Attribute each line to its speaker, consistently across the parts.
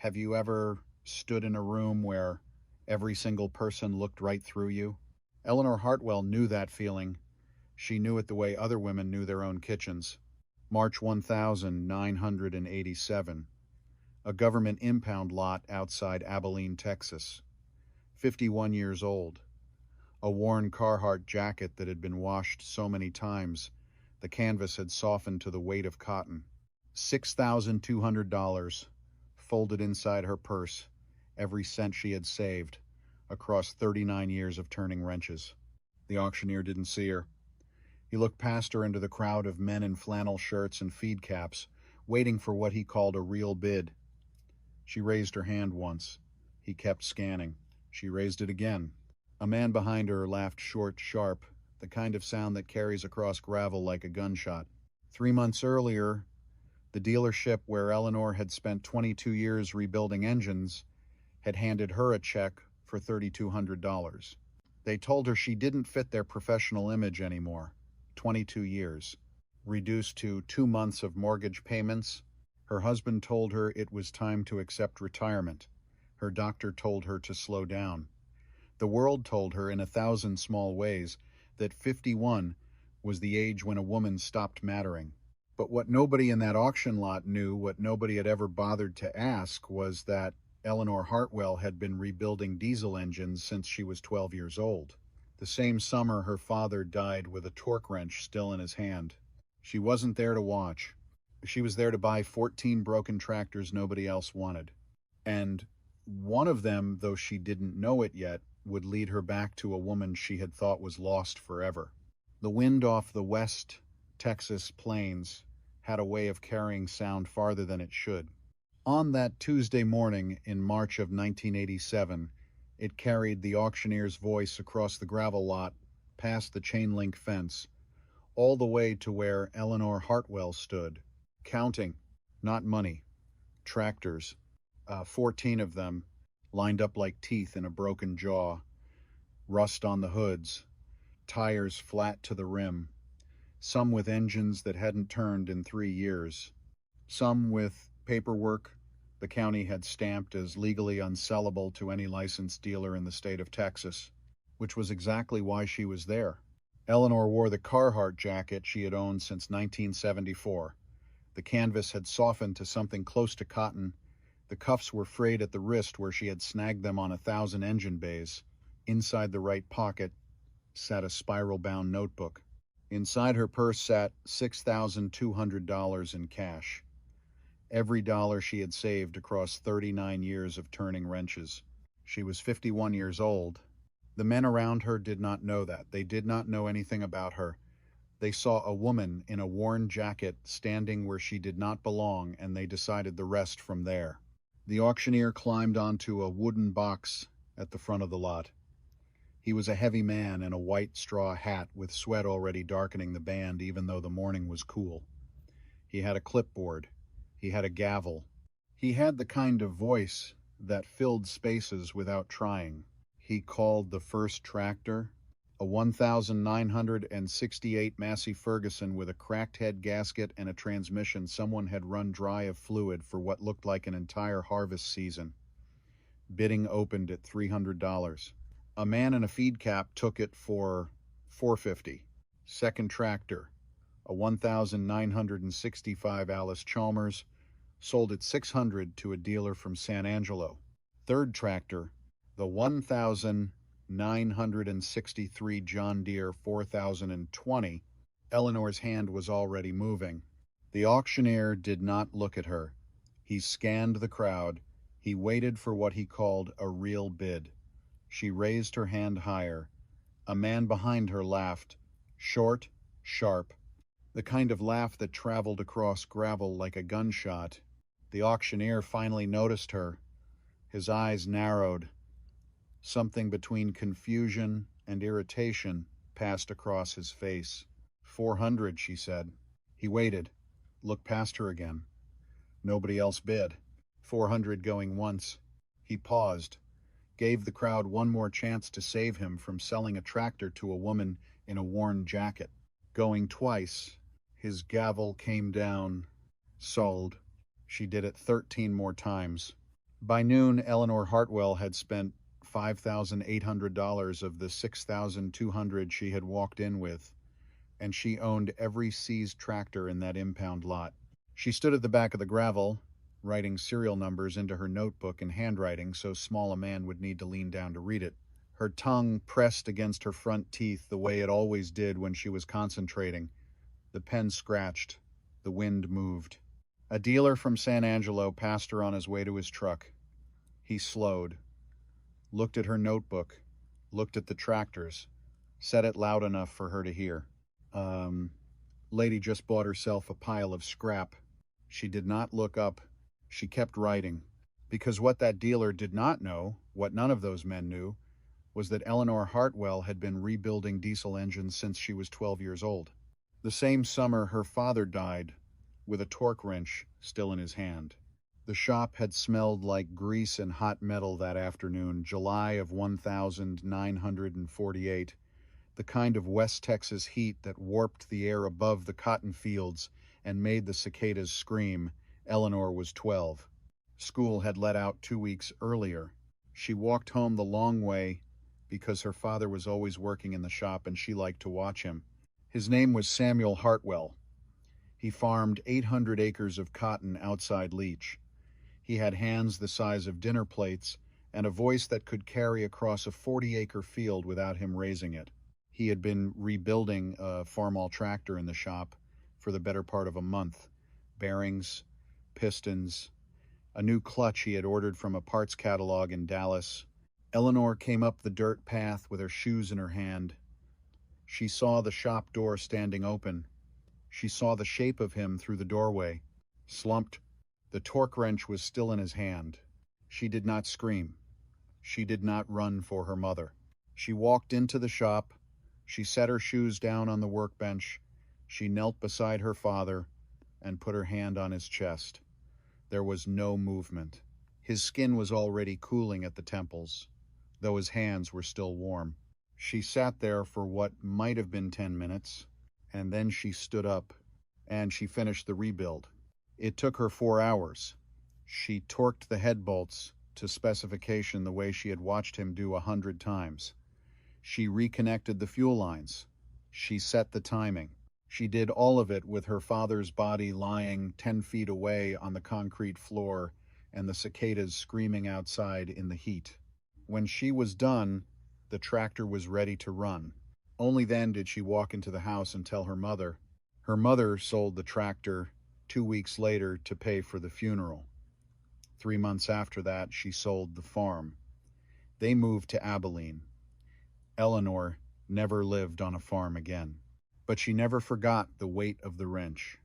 Speaker 1: Have you ever stood in a room where every single person looked right through you? Eleanor Hartwell knew that feeling. She knew it the way other women knew their own kitchens. March 1987. A government impound lot outside Abilene, Texas. 51 years old. A worn Carhartt jacket that had been washed so many times, the canvas had softened to the weight of cotton. $6,200 folded inside her purse, every cent she had saved, across 39 years of turning wrenches. The auctioneer didn't see her. He looked past her into the crowd of men in flannel shirts and feed caps, waiting for what he called a real bid. She raised her hand once. He kept scanning. She raised it again. A man behind her laughed short, sharp, the kind of sound that carries across gravel like a gunshot. 3 months earlier, the dealership where Eleanor had spent 22 years rebuilding engines had handed her a check for $3,200. They told her she didn't fit their professional image anymore. 22 years. Reduced to 2 months of mortgage payments, her husband told her it was time to accept retirement. Her doctor told her to slow down. The world told her in 1,000 small ways that 51 was the age when a woman stopped mattering. But what nobody in that auction lot knew, what nobody had ever bothered to ask, was that Eleanor Hartwell had been rebuilding diesel engines since she was 12 years old. The same summer, her father died with a torque wrench still in his hand. She wasn't there to watch. She was there to buy 14 broken tractors nobody else wanted. And one of them, though she didn't know it yet, would lead her back to a woman she had thought was lost forever. The wind off the West Texas plains had a way of carrying sound farther than it should. On that Tuesday morning in March of 1987, it carried the auctioneer's voice across the gravel lot, past the chain-link fence, all the way to where Eleanor Hartwell stood, counting, not money, tractors, 14 of them, lined up like teeth in a broken jaw, rust on the hoods, tires flat to the rim, some with engines that hadn't turned in 3 years, some with paperwork the county had stamped as legally unsellable to any licensed dealer in the state of Texas, which was exactly why she was there. Eleanor wore the Carhartt jacket she had owned since 1974. The canvas had softened to something close to cotton. The cuffs were frayed at the wrist where she had snagged them on 1,000 engine bays. Inside the right pocket sat a spiral-bound notebook. Inside her purse sat $6,200 in cash. Every dollar she had saved across 39 years of turning wrenches. She was 51 years old. The men around her did not know that. They did not know anything about her. They saw a woman in a worn jacket standing where she did not belong, and they decided the rest from there. The auctioneer climbed onto a wooden box at the front of the lot. He was a heavy man in a white straw hat with sweat already darkening the band even though the morning was cool. He had a clipboard. He had a gavel. He had the kind of voice that filled spaces without trying. He called the first tractor a 1968 Massey Ferguson with a cracked head gasket and a transmission someone had run dry of fluid for what looked like an entire harvest season. Bidding opened at $300. A man in a feed cap took it for $450. Second tractor, a 1965 Alice Chalmers, sold at $600 to a dealer from San Angelo. Third tractor, the 1963 John Deere 4020. Eleanor's hand was already moving. The auctioneer did not look at her. He scanned the crowd. He waited for what he called a real bid. She raised her hand higher. A man behind her laughed, short, sharp, the kind of laugh that traveled across gravel like a gunshot. The auctioneer finally noticed her. His eyes narrowed. Something between confusion and irritation passed across his face. $400, she said. He waited, looked past her again. Nobody else bid. $400 going once. He paused, gave the crowd one more chance to save him from selling a tractor to a woman in a worn jacket. Going twice, his gavel came down. Sold. She did it 13 more times. By noon, Eleanor Hartwell had spent $5,800 of the $6,200 she had walked in with, and she owned every seized tractor in that impound lot. She stood at the back of the gravel, writing serial numbers into her notebook in handwriting so small a man would need to lean down to read it. Her tongue pressed against her front teeth the way it always did when she was concentrating. The pen scratched. The wind moved. A dealer from San Angelo passed her on his way to his truck. He slowed, looked at her notebook, looked at the tractors, said it loud enough for her to hear. Lady just bought herself a pile of scrap. She did not look up. She kept writing. Because what that dealer did not know, what none of those men knew, was that Eleanor Hartwell had been rebuilding diesel engines since she was 12 years old. The same summer, her father died, with a torque wrench still in his hand. The shop had smelled like grease and hot metal that afternoon, July of 1948, the kind of West Texas heat that warped the air above the cotton fields and made the cicadas scream. Eleanor was 12. School had let out 2 weeks earlier. She walked home the long way because her father was always working in the shop and she liked to watch him. His name was Samuel Hartwell. He farmed 800 acres of cotton outside Leach. He had hands the size of dinner plates and a voice that could carry across a 40-acre field without him raising it. He had been rebuilding a Farmall tractor in the shop for the better part of a month. Bearings, pistons, a new clutch he had ordered from a parts catalog in Dallas. Eleanor came up the dirt path with her shoes in her hand. She saw the shop door standing open. She saw the shape of him through the doorway, slumped. The torque wrench was still in his hand. She did not scream. She did not run for her mother. She walked into the shop. She set her shoes down on the workbench. She knelt beside her father and put her hand on his chest. There was no movement. His skin was already cooling at the temples, though his hands were still warm. She sat there for what might have been 10 minutes, and then she stood up, and she finished the rebuild. It took her 4 hours. She torqued the head bolts to specification the way she had watched him do 100 times. She reconnected the fuel lines. She set the timing. She did all of it with her father's body lying 10 feet away on the concrete floor and the cicadas screaming outside in the heat. When she was done, the tractor was ready to run. Only then did she walk into the house and tell her mother. Her mother sold the tractor 2 weeks later to pay for the funeral. 3 months after that, she sold the farm. They moved to Abilene. Eleanor never lived on a farm again. But she never forgot the weight of the wrench,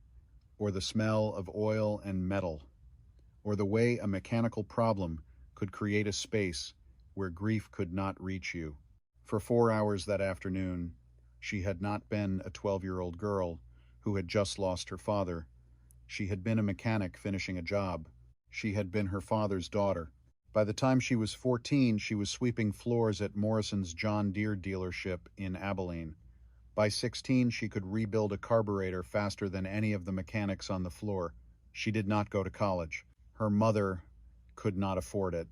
Speaker 1: or the smell of oil and metal, or the way a mechanical problem could create a space where grief could not reach you. For 4 hours that afternoon, she had not been a 12-year-old girl who had just lost her father. She had been a mechanic finishing a job. She had been her father's daughter. By the time she was 14, she was sweeping floors at Morrison's John Deere dealership in Abilene. By 16, she could rebuild a carburetor faster than any of the mechanics on the floor. She did not go to college. Her mother could not afford it.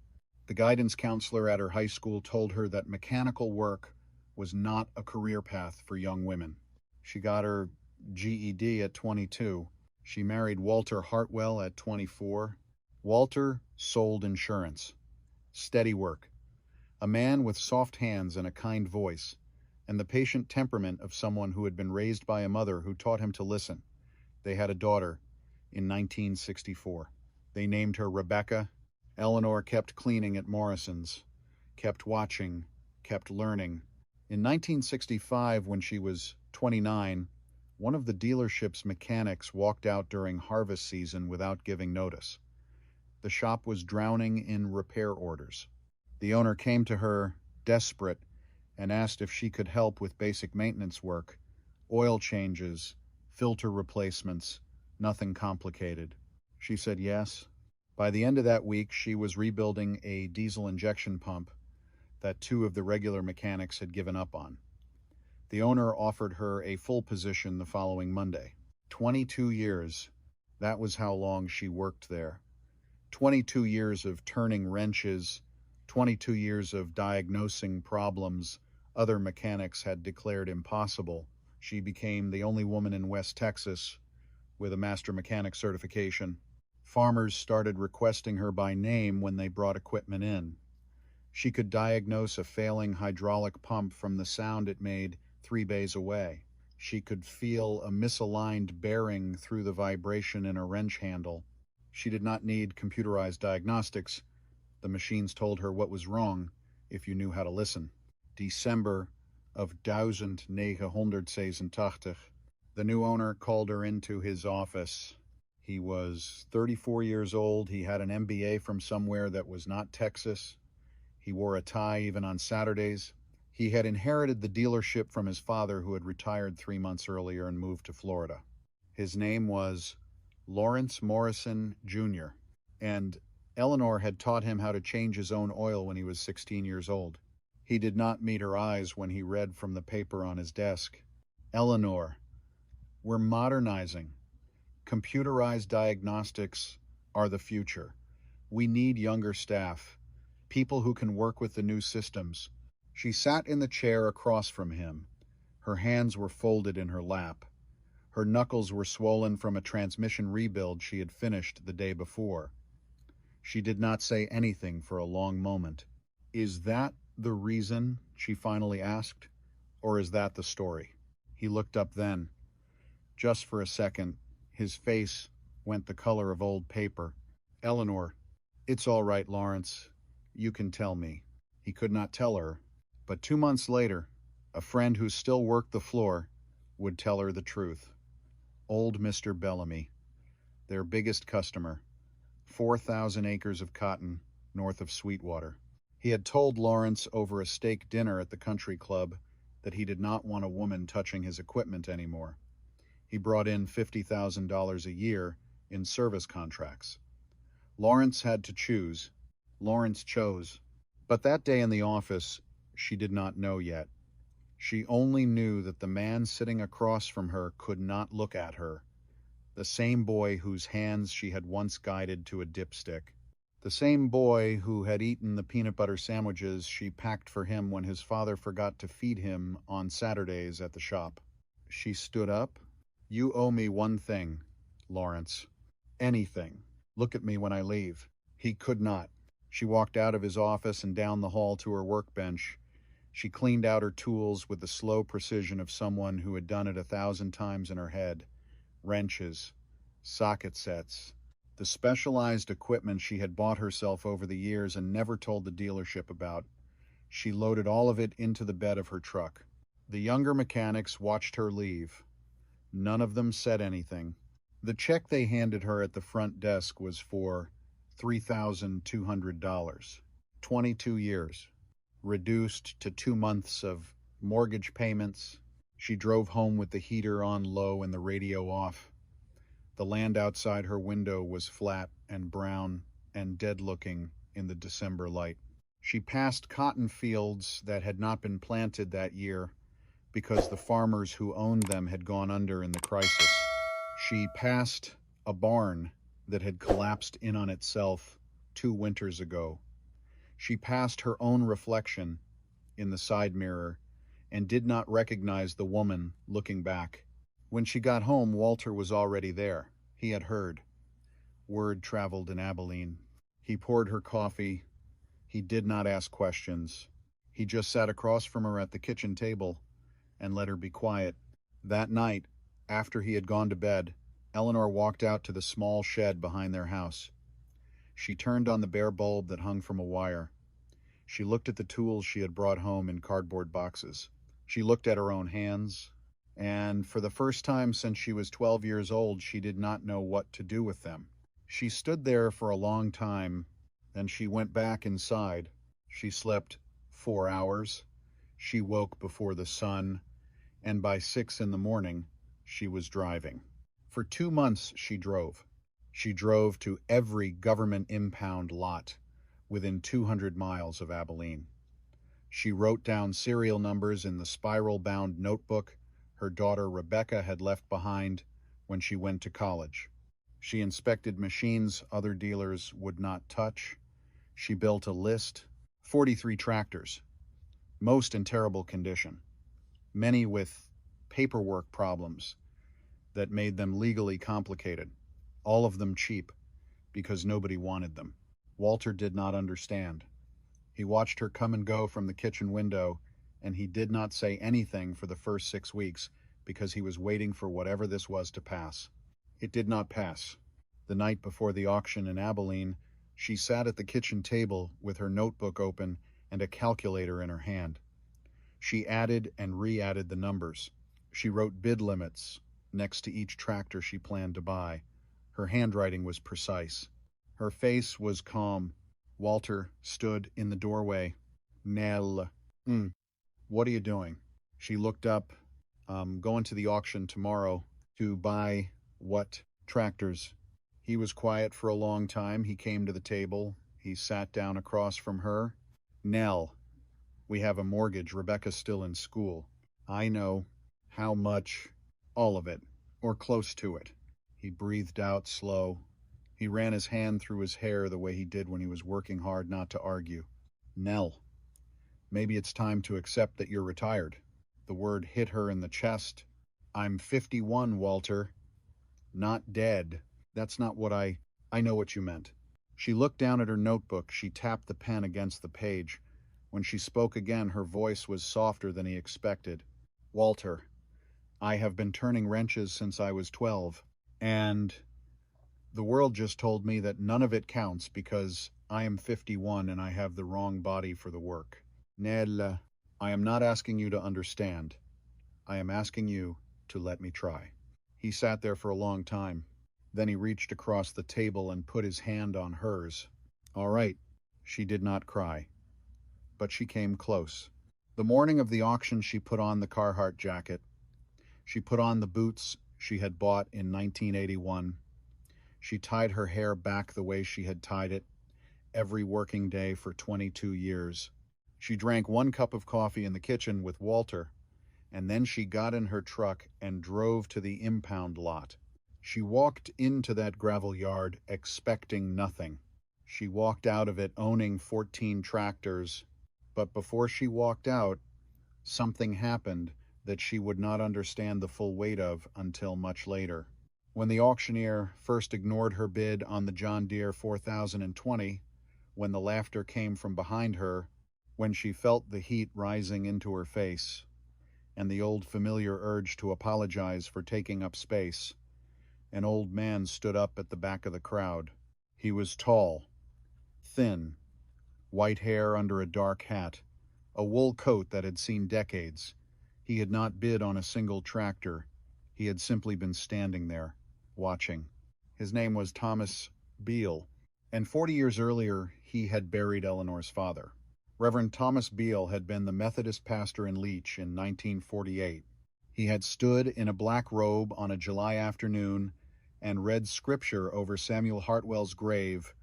Speaker 1: The guidance counselor at her high school told her that mechanical work was not a career path for young women. She got her GED at 22. She married Walter Hartwell at 24. Walter sold insurance. Steady work. A man with soft hands and a kind voice, and the patient temperament of someone who had been raised by a mother who taught him to listen. They had a daughter in 1964. They named her Rebecca. Eleanor kept cleaning at Morrison's, kept watching, kept learning. In 1965, when she was 29, one of the dealership's mechanics walked out during harvest season without giving notice. The shop was drowning in repair orders. The owner came to her, desperate, and asked if she could help with basic maintenance work, oil changes, filter replacements, nothing complicated. She said yes. By the end of that week, she was rebuilding a diesel injection pump that 2 of the regular mechanics had given up on. The owner offered her a full position the following Monday. 22 years, that was how long she worked there. 22 years of turning wrenches, 22 years of diagnosing problems other mechanics had declared impossible. She became the only woman in West Texas with a master mechanic certification. Farmers started requesting her by name when they brought equipment in. She could diagnose a failing hydraulic pump from the sound it made 3 bays away. She could feel a misaligned bearing through the vibration in a wrench handle. She did not need computerized diagnostics. The machines told her what was wrong if you knew how to listen. December of 1986. The new owner called her into his office. He was 34 years old. He had an MBA from somewhere that was not Texas. He wore a tie even on Saturdays. He had inherited the dealership from his father, who had retired 3 months earlier and moved to Florida. His name was Lawrence Morrison, Jr., and Eleanor had taught him how to change his own oil when he was 16 years old. He did not meet her eyes when he read from the paper on his desk. Eleanor, we're modernizing. Computerized diagnostics are the future. We need younger staff, people who can work with the new systems. She sat in the chair across from him. Her hands were folded in her lap. Her knuckles were swollen from a transmission rebuild she had finished the day before. She did not say anything for a long moment. Is that the reason? She finally asked. Or is that the story? He looked up then. Just for a second, his face went the color of old paper. Eleanor, it's all right, Lawrence. You can tell me. He could not tell her, but 2 months later, a friend who still worked the floor would tell her the truth. Old Mr. Bellamy, their biggest customer, 4,000 acres of cotton north of Sweetwater. He had told Lawrence over a steak dinner at the country club that he did not want a woman touching his equipment anymore. He brought in $50,000 a year in service contracts. Lawrence had to choose. Lawrence chose. But that day in the office, she did not know yet. She only knew that the man sitting across from her could not look at her, the same boy whose hands she had once guided to a dipstick, the same boy who had eaten the peanut butter sandwiches she packed for him when his father forgot to feed him on Saturdays at the shop. She stood up. You owe me one thing, Lawrence. Anything. Look at me when I leave. He could not. She walked out of his office and down the hall to her workbench. She cleaned out her tools with the slow precision of someone who had done it 1,000 times in her head. Wrenches, socket sets, the specialized equipment she had bought herself over the years and never told the dealership about. She loaded all of it into the bed of her truck. The younger mechanics watched her leave. None of them said anything. The check they handed her at the front desk was for $3,200. 22 years. Reduced to 2 months of mortgage payments. She drove home with the heater on low and the radio off. The land outside her window was flat and brown and dead-looking in the December light. She passed cotton fields that had not been planted that year because the farmers who owned them had gone under in the crisis. She passed a barn that had collapsed in on itself 2 winters ago. She passed her own reflection in the side mirror and did not recognize the woman looking back. When she got home, Walter was already there. He had heard. Word traveled in Abilene. He poured her coffee. He did not ask questions. He just sat across from her at the kitchen table and let her be quiet. That night, after he had gone to bed, Eleanor walked out to the small shed behind their house. She turned on the bare bulb that hung from a wire. She looked at the tools she had brought home in cardboard boxes. She looked at her own hands, and for the first time since she was 12 years old, she did not know what to do with them. She stood there for a long time, then she went back inside. She slept 4 hours. She woke before the sun, and by 6 in the morning, she was driving. For 2 months, she drove. She drove to every government impound lot within 200 miles of Abilene. She wrote down serial numbers in the spiral-bound notebook her daughter Rebecca had left behind when she went to college. She inspected machines other dealers would not touch. She built a list: 43 tractors, most in terrible condition, many with paperwork problems that made them legally complicated, all of them cheap because nobody wanted them. Walter did not understand. He watched her come and go from the kitchen window, and he did not say anything for the first 6 weeks because he was waiting for whatever this was to pass. It did not pass. The night before the auction in Abilene, she sat at the kitchen table with her notebook open and a calculator in her hand. She added and re-added the numbers. She wrote bid limits next to each tractor she planned to buy. Her handwriting was precise. Her face was calm. Walter stood in the doorway. Nell, what are you doing? She looked up. Going to the auction tomorrow to buy what tractors? He was quiet for a long time. He came to the table. He sat down across from her. Nell, we have a mortgage. Rebecca's still in school. I know. How much? All of it, or close to it. He breathed out slow. He ran his hand through his hair the way he did when he was working hard not to argue. Nell, maybe it's time to accept that you're retired. The word hit her in the chest. I'm 51, Walter. Not dead. That's not what I know what you meant. She looked down at her notebook. She tapped the pen against the page. When she spoke again, her voice was softer than he expected. Walter, I have been turning wrenches since I was 12, and the world just told me that none of it counts because I am 51 and I have the wrong body for the work. Nell, I am not asking you to understand. I am asking you to let me try. He sat there for a long time. Then he reached across the table and put his hand on hers. All right. She did not cry, but she came close. The morning of the auction, she put on the Carhartt jacket. She put on the boots she had bought in 1981. She tied her hair back the way she had tied it every working day for 22 years. She drank 1 cup of coffee in the kitchen with Walter, and then she got in her truck and drove to the impound lot. She walked into that gravel yard expecting nothing. She walked out of it owning 14 tractors, but before she walked out, something happened that she would not understand the full weight of until much later. When the auctioneer first ignored her bid on the John Deere 4020, when the laughter came from behind her, when she felt the heat rising into her face, and the old familiar urge to apologize for taking up space, an old man stood up at the back of the crowd. He was tall, thin, white hair under a dark hat, a wool coat that had seen decades. He had not bid on a single tractor. He had simply been standing there, watching. His name was Thomas Beale, and 40 years earlier he had buried Eleanor's father. Reverend Thomas Beale had been the Methodist pastor in Leech in 1948. He had stood in a black robe on a July afternoon and read scripture over Samuel Hartwell's grave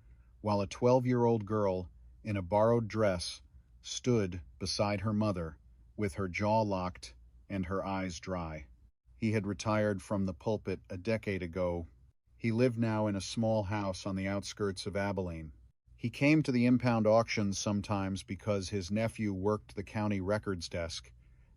Speaker 1: while a 12-year-old girl in a borrowed dress stood beside her mother with her jaw locked and her eyes dry. He had retired from the pulpit a decade ago. He lived now in a small house on the outskirts of Abilene. He came to the impound auctions sometimes because his nephew worked the county records desk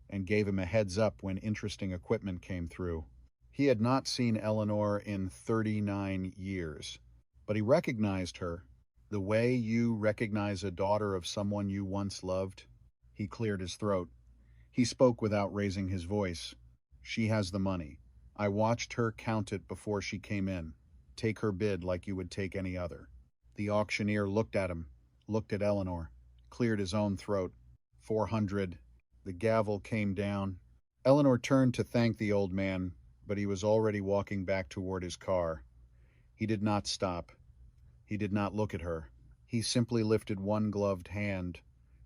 Speaker 1: and gave him a heads up when interesting equipment came through. He had not seen Eleanor in 39 years, but he recognized her, the way you recognize a daughter of someone you once loved. He cleared his throat. He spoke without raising his voice. She has the money. I watched her count it before she came in. Take her bid like you would take any other. The auctioneer looked at him, looked at Eleanor, cleared his own throat. 400. The gavel came down. Eleanor turned to thank the old man, but he was already walking back toward his car. He did not stop. He did not look at her. He simply lifted one gloved hand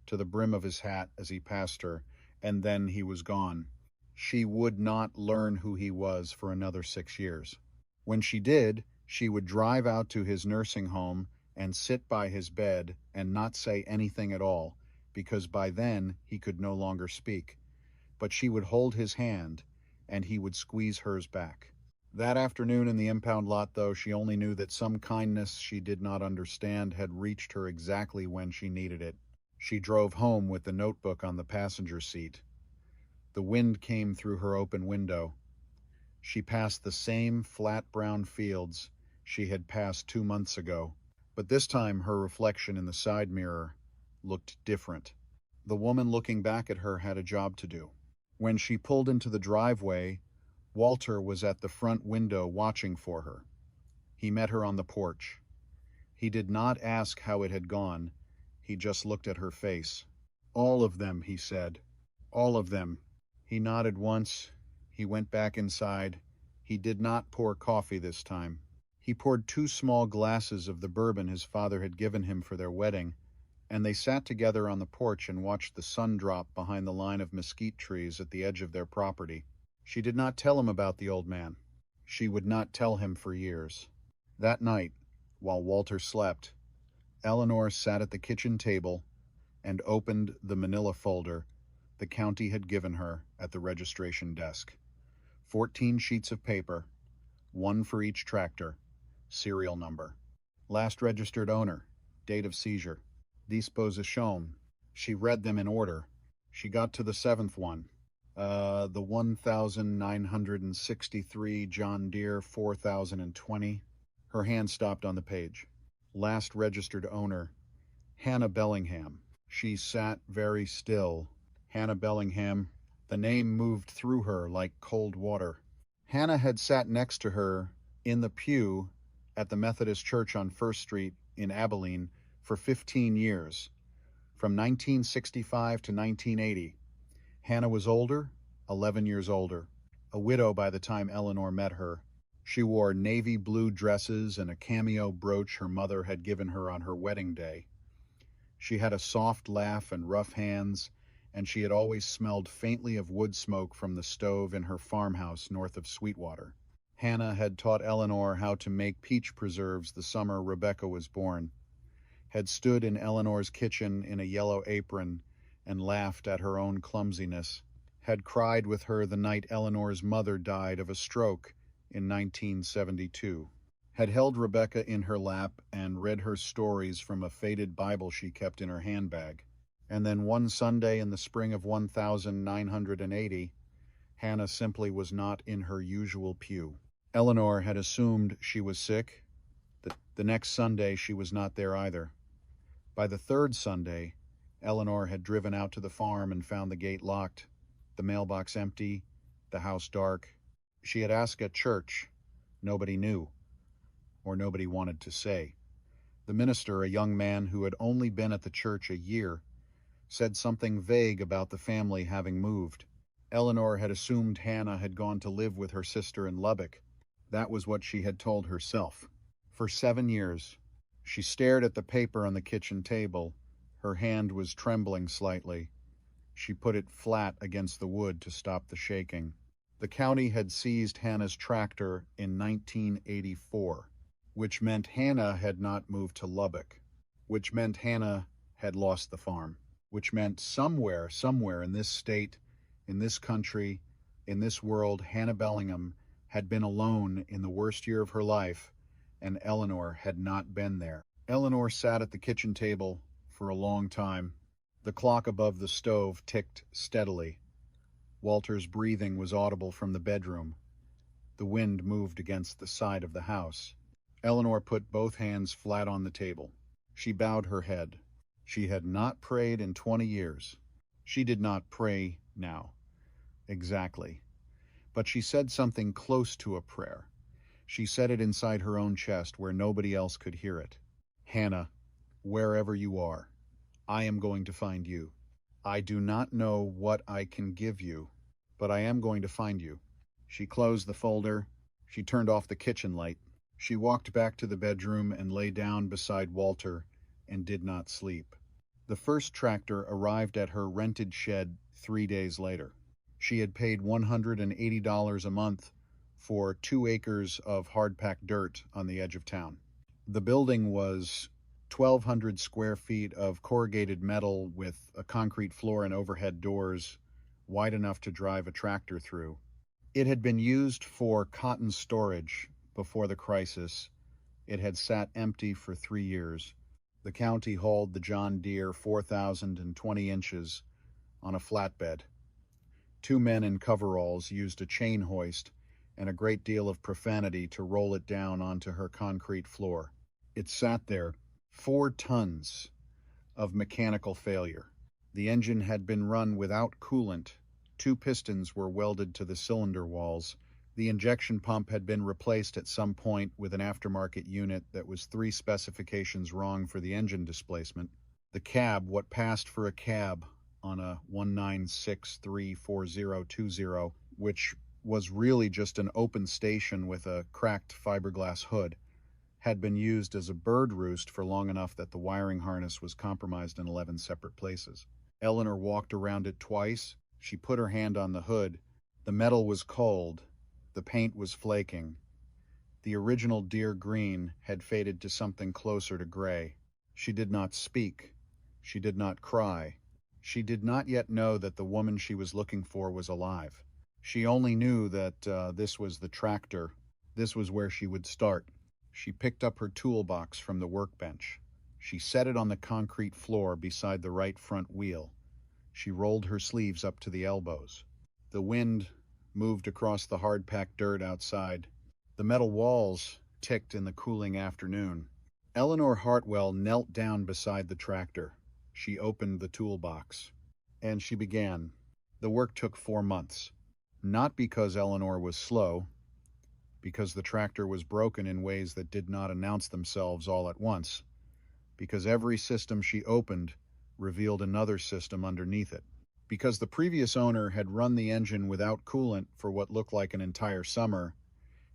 Speaker 1: to the brim of his hat as he passed her, and then he was gone. She would not learn who he was for another 6 years. When she did, she would drive out to his nursing home and sit by his bed and not say anything at all, because by then he could no longer speak. But she would hold his hand, and he would squeeze hers back. That afternoon in the impound lot, though, she only knew that some kindness she did not understand had reached her exactly when she needed it. She drove home with the notebook on the passenger seat. The wind came through her open window. She passed the same flat brown fields she had passed 2 months ago, but this time her reflection in the side mirror looked different. The woman looking back at her had a job to do. When she pulled into the driveway, Walter was at the front window watching for her. He met her on the porch. He did not ask how it had gone. He just looked at her face. "All of them," he said. "All of them." He nodded once. He went back inside. He did not pour coffee this time. He poured 2 small glasses of the bourbon his father had given him for their wedding, and they sat together on the porch and watched the sun drop behind the line of mesquite trees at the edge of their property. She did not tell him about the old man. She would not tell him for years. That night, while Walter slept, Eleanor sat at the kitchen table and opened the manila folder the county had given her at the registration desk. 14 sheets of paper, one for each tractor, serial number, last registered owner, date of seizure, disposition. She read them in order. She got to the 7th one. The 1963 John Deere 4020. Her hand stopped on the page. Last registered owner, Hannah Bellingham. She sat very still. Hannah Bellingham. The name moved through her like cold water. Hannah had sat next to her in the pew at the Methodist Church on First Street in Abilene for 15 years, from 1965 to 1980. Hannah was older, 11 years older, a widow by the time Eleanor met her. She wore navy blue dresses and a cameo brooch her mother had given her on her wedding day. She had a soft laugh and rough hands, and she had always smelled faintly of wood smoke from the stove in her farmhouse north of Sweetwater. Hannah had taught Eleanor how to make peach preserves the summer Rebecca was born, had stood in Eleanor's kitchen in a yellow apron and laughed at her own clumsiness, had cried with her the night Eleanor's mother died of a stroke in 1972, had held Rebecca in her lap and read her stories from a faded Bible she kept in her handbag. And then one Sunday in the spring of 1980, Hannah simply was not in her usual pew. Eleanor had assumed she was sick. The next Sunday she was not there either. By the 3rd Sunday, Eleanor had driven out to the farm and found the gate locked, the mailbox empty, the house dark. She had asked at church. Nobody knew, or nobody wanted to say. The minister, a young man who had only been at the church a year, said something vague about the family having moved. Eleanor had assumed Hannah had gone to live with her sister in Lubbock. That was what she had told herself. For 7 years, she stared at the paper on the kitchen table. Her hand was trembling slightly. She put it flat against the wood to stop the shaking. The county had seized Hannah's tractor in 1984, which meant Hannah had not moved to Lubbock, which meant Hannah had lost the farm, which meant somewhere in this state, in this country, in this world, Hannah Bellingham had been alone in the worst year of her life, and Eleanor had not been there. Eleanor sat at the kitchen table for a long time. The clock above the stove ticked steadily. Walter's breathing was audible from the bedroom. The wind moved against the side of the house. Eleanor put both hands flat on the table. She bowed her head. She had not prayed in 20 years. She did not pray now. Exactly. But she said something close to a prayer. She said it inside her own chest where nobody else could hear it. Hannah, wherever you are, I am going to find you. I do not know what I can give you, but I am going to find you. She closed the folder. She turned off the kitchen light. She walked back to the bedroom and lay down beside Walter and did not sleep. The first tractor arrived at her rented shed 3 days later. She had paid $180 a month for 2 acres of hard-packed dirt on the edge of town. The building was 1,200 square feet of corrugated metal with a concrete floor and overhead doors wide enough to drive a tractor through. It had been used for cotton storage before the crisis. It had sat empty for 3 years. The county hauled the John Deere 4,020 inches on a flatbed. Two men in coveralls used a chain hoist and a great deal of profanity to roll it down onto her concrete floor. It sat there, 4 tons of mechanical failure. The engine had been run without coolant. Two pistons were welded to the cylinder walls. The injection pump had been replaced at some point with an aftermarket unit that was 3 specifications wrong for the engine displacement. The cab, what passed for a cab on a 19634020, which was really just an open station with a cracked fiberglass hood, had been used as a bird roost for long enough that the wiring harness was compromised in 11 separate places. Eleanor walked around it twice. She put her hand on the hood. The metal was cold. The paint was flaking. The original deer green had faded to something closer to gray. She did not speak. She did not cry. She did not yet know that the woman she was looking for was alive. She only knew that this was the tractor. This was where she would start. She picked up her toolbox from the workbench. She set it on the concrete floor beside the right front wheel. She rolled her sleeves up to the elbows. The wind moved across the hard-packed dirt outside. The metal walls ticked in the cooling afternoon. Eleanor Hartwell knelt down beside the tractor. She opened the toolbox, and she began. The work took 4 months. Not because Eleanor was slow, because the tractor was broken in ways that did not announce themselves all at once, because every system she opened revealed another system underneath it, because the previous owner had run the engine without coolant for what looked like an entire summer,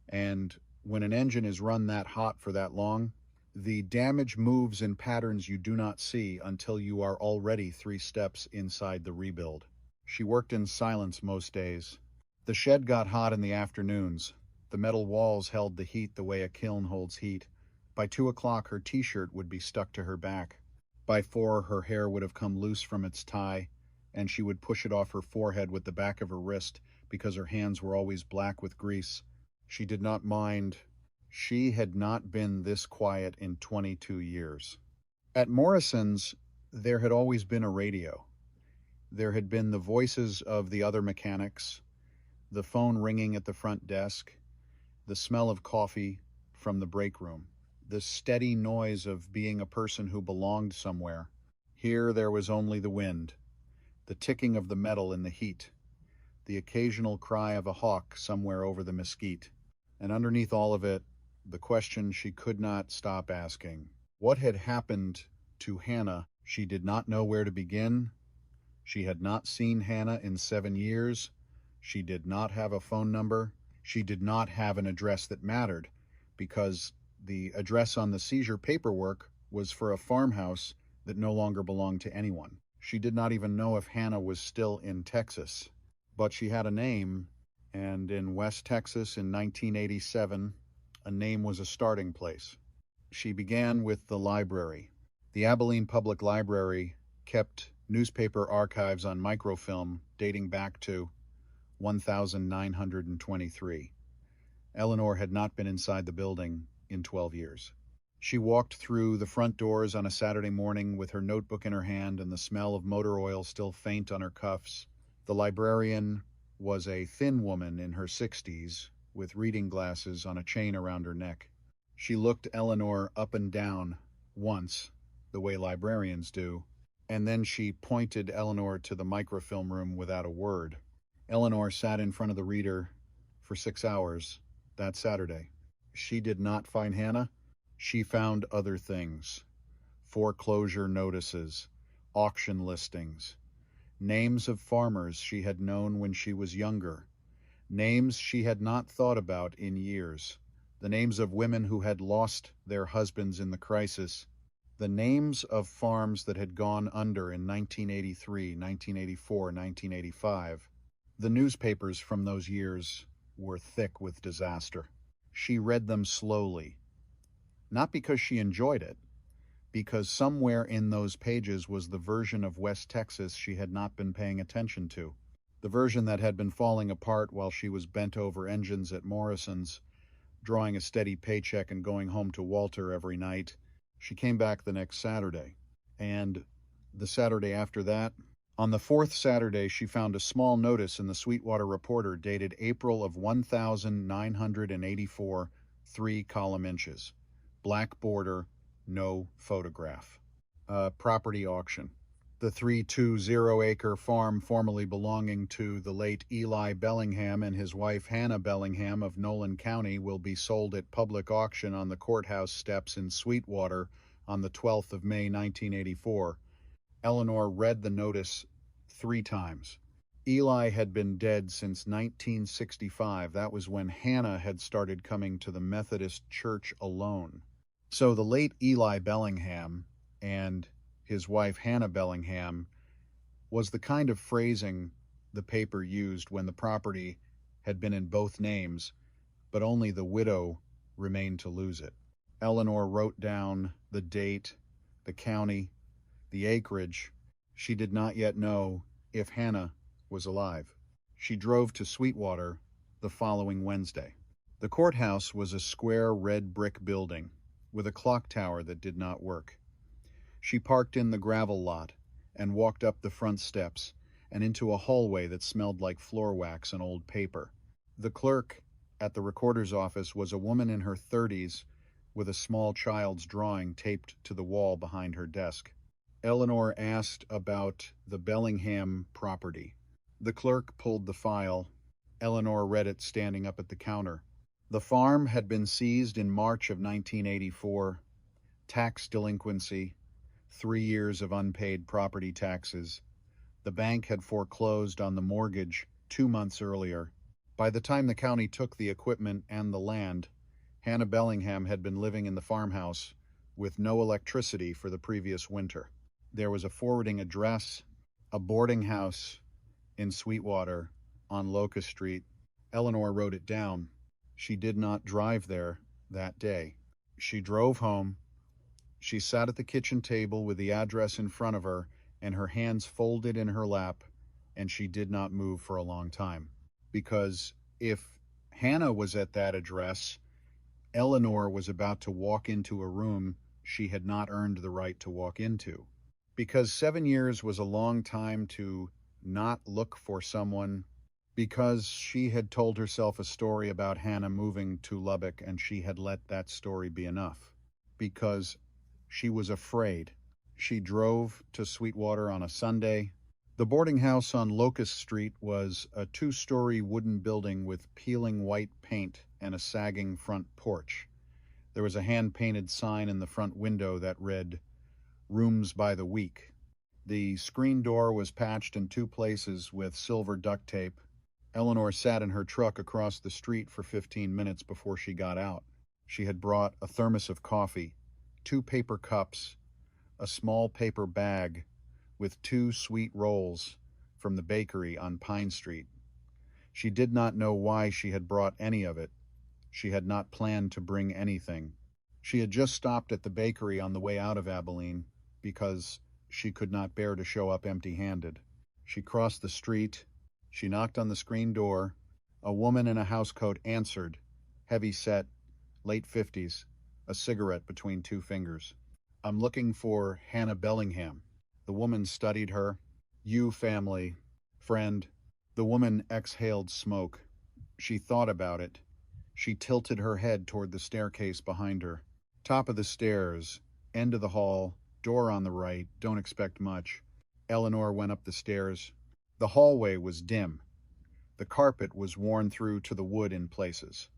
Speaker 1: and when an engine is run that hot for that long, the damage moves in patterns you do not see until you are already 3 steps inside the rebuild. She worked in silence most days. The shed got hot in the afternoons. The metal walls held the heat the way a kiln holds heat. By 2 o'clock, her t-shirt would be stuck to her back. By 4, her hair would have come loose from its tie, and she would push it off her forehead with the back of her wrist because her hands were always black with grease. She did not mind. She had not been this quiet in 22 years. At Morrison's, there had always been a radio. There had been the voices of the other mechanics, the phone ringing at the front desk, the smell of coffee from the break room, the steady noise of being a person who belonged somewhere. Here there was only the wind, the ticking of the metal in the heat, the occasional cry of a hawk somewhere over the mesquite. And underneath all of it, the question she could not stop asking. What had happened to Hannah? She did not know where to begin. She had not seen Hannah in 7 years. She did not have a phone number. She did not have an address that mattered, because the address on the seizure paperwork was for a farmhouse that no longer belonged to anyone. She did not even know if Hannah was still in Texas. But she had a name, and in West Texas in 1987, a name was a starting place. She began with the library. The Abilene Public Library kept newspaper archives on microfilm dating back to 1923. Eleanor had not been inside the building in 12 years. She walked through the front doors on a Saturday morning with her notebook in her hand and the smell of motor oil still faint on her cuffs. The librarian was a thin woman in her 60s with reading glasses on a chain around her neck. She looked Eleanor up and down once, the way librarians do, and then she pointed Eleanor to the microfilm room without a word. Eleanor sat in front of the reader for 6 hours that Saturday. She did not find Hannah. She found other things. Foreclosure notices, auction listings, names of farmers she had known when she was younger, names she had not thought about in years, the names of women who had lost their husbands in the crisis, the names of farms that had gone under in 1983, 1984, 1985. The newspapers from those years were thick with disaster. She read them slowly, not because she enjoyed it, because somewhere in those pages was the version of West Texas she had not been paying attention to, the the version that had been falling apart while she was bent over engines at Morrison's, drawing a steady paycheck and going home to Walter every night. She came back the next Saturday. And the Saturday after that, on the fourth Saturday, she found a small notice in the Sweetwater Reporter dated April of 1984, 3 column inches. Black border, no photograph. Property auction. The 320-acre farm formerly belonging to the late Eli Bellingham and his wife Hannah Bellingham of Nolan County will be sold at public auction on the courthouse steps in Sweetwater on the 12th of May, 1984. Eleanor read the notice 3 times. Eli had been dead since 1965. That was when Hannah had started coming to the Methodist Church alone. So the late Eli Bellingham and his wife Hannah Bellingham was the kind of phrasing the paper used when the property had been in both names, but only the widow remained to lose it. Eleanor wrote down the date, the county, the acreage. She did not yet know if Hannah was alive. She drove to Sweetwater the following Wednesday. The courthouse was a square red brick building with a clock tower that did not work. She parked in the gravel lot and walked up the front steps and into a hallway that smelled like floor wax and old paper. The clerk at the recorder's office was a woman in her 30s with a small child's drawing taped to the wall behind her desk. Eleanor asked about the Bellingham property. The clerk pulled the file. Eleanor read it standing up at the counter. The farm had been seized in March of 1984. Tax delinquency, 3 years of unpaid property taxes. The bank had foreclosed on the mortgage 2 months earlier. By the time the county took the equipment and the land, Hannah Bellingham had been living in the farmhouse with no electricity for the previous winter. There was a forwarding address, a boarding house in Sweetwater on Locust Street. Eleanor wrote it down. She did not drive there that day. She drove home. She sat at the kitchen table with the address in front of her and her hands folded in her lap, and she did not move for a long time. Because if Hannah was at that address, Eleanor was about to walk into a room she had not earned the right to walk into. Because 7 years was a long time to not look for someone, because she had told herself a story about Hannah moving to Lubbock and she had let that story be enough. Because she was afraid. She drove to Sweetwater on a Sunday. The boarding house on Locust Street was a 2-story wooden building with peeling white paint and a sagging front porch. There was a hand-painted sign in the front window that read, "Rooms by the week." The screen door was patched in 2 places with silver duct tape. Eleanor sat in her truck across the street for 15 minutes before she got out. She had brought a thermos of coffee, 2 paper cups, a small paper bag with 2 sweet rolls from the bakery on Pine Street. She did not know why she had brought any of it. She had not planned to bring anything. She had just stopped at the bakery on the way out of Abilene because she could not bear to show up empty-handed. She crossed the street. She knocked on the screen door. A woman in a housecoat answered, heavy-set, late 50s, a cigarette between 2 fingers. "I'm looking for Hannah Bellingham." The woman studied her. "You, family, friend." The woman exhaled smoke. She thought about it. She tilted her head toward the staircase behind her. Top of the stairs, end of the hall, door on the right, don't expect much. Eleanor went up the stairs. The hallway was dim. The carpet was worn through to the wood in places.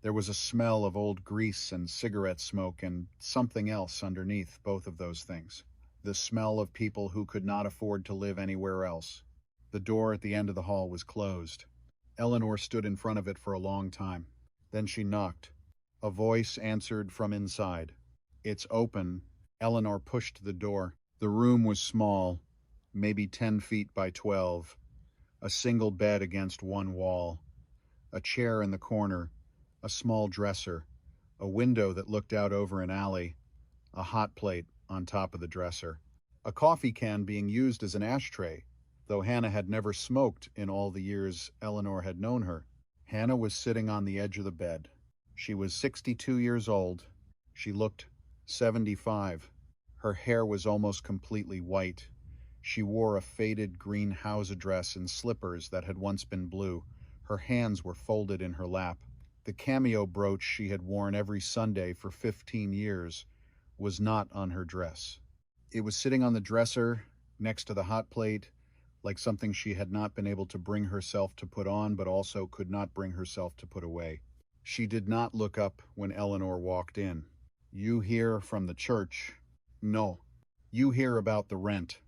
Speaker 1: There was a smell of old grease and cigarette smoke and something else underneath both of those things. The smell of people who could not afford to live anywhere else. The door at the end of the hall was closed. Eleanor stood in front of it for a long time. Then she knocked. A voice answered from inside. "It's open." Eleanor pushed the door. The room was small, maybe 10 feet by 12. A single bed against one wall. A chair in the corner. A small dresser. A window that looked out over an alley. A hot plate on top of the dresser. A coffee can being used as an ashtray. though Hannah had never smoked in all the years Eleanor had known her. Hannah was sitting on the edge of the bed. She was 62 years old. She looked 75. Her hair was almost completely white. She wore a faded green house dress and slippers that had once been blue. Her hands were folded in her lap. The cameo brooch she had worn every Sunday for 15 years was not on her dress. It was sitting on the dresser next to the hot plate, like something she had not been able to bring herself to put on, but also could not bring herself to put away. She did not look up when Eleanor walked in. "You hear from the church?" "No." "You hear about the rent?"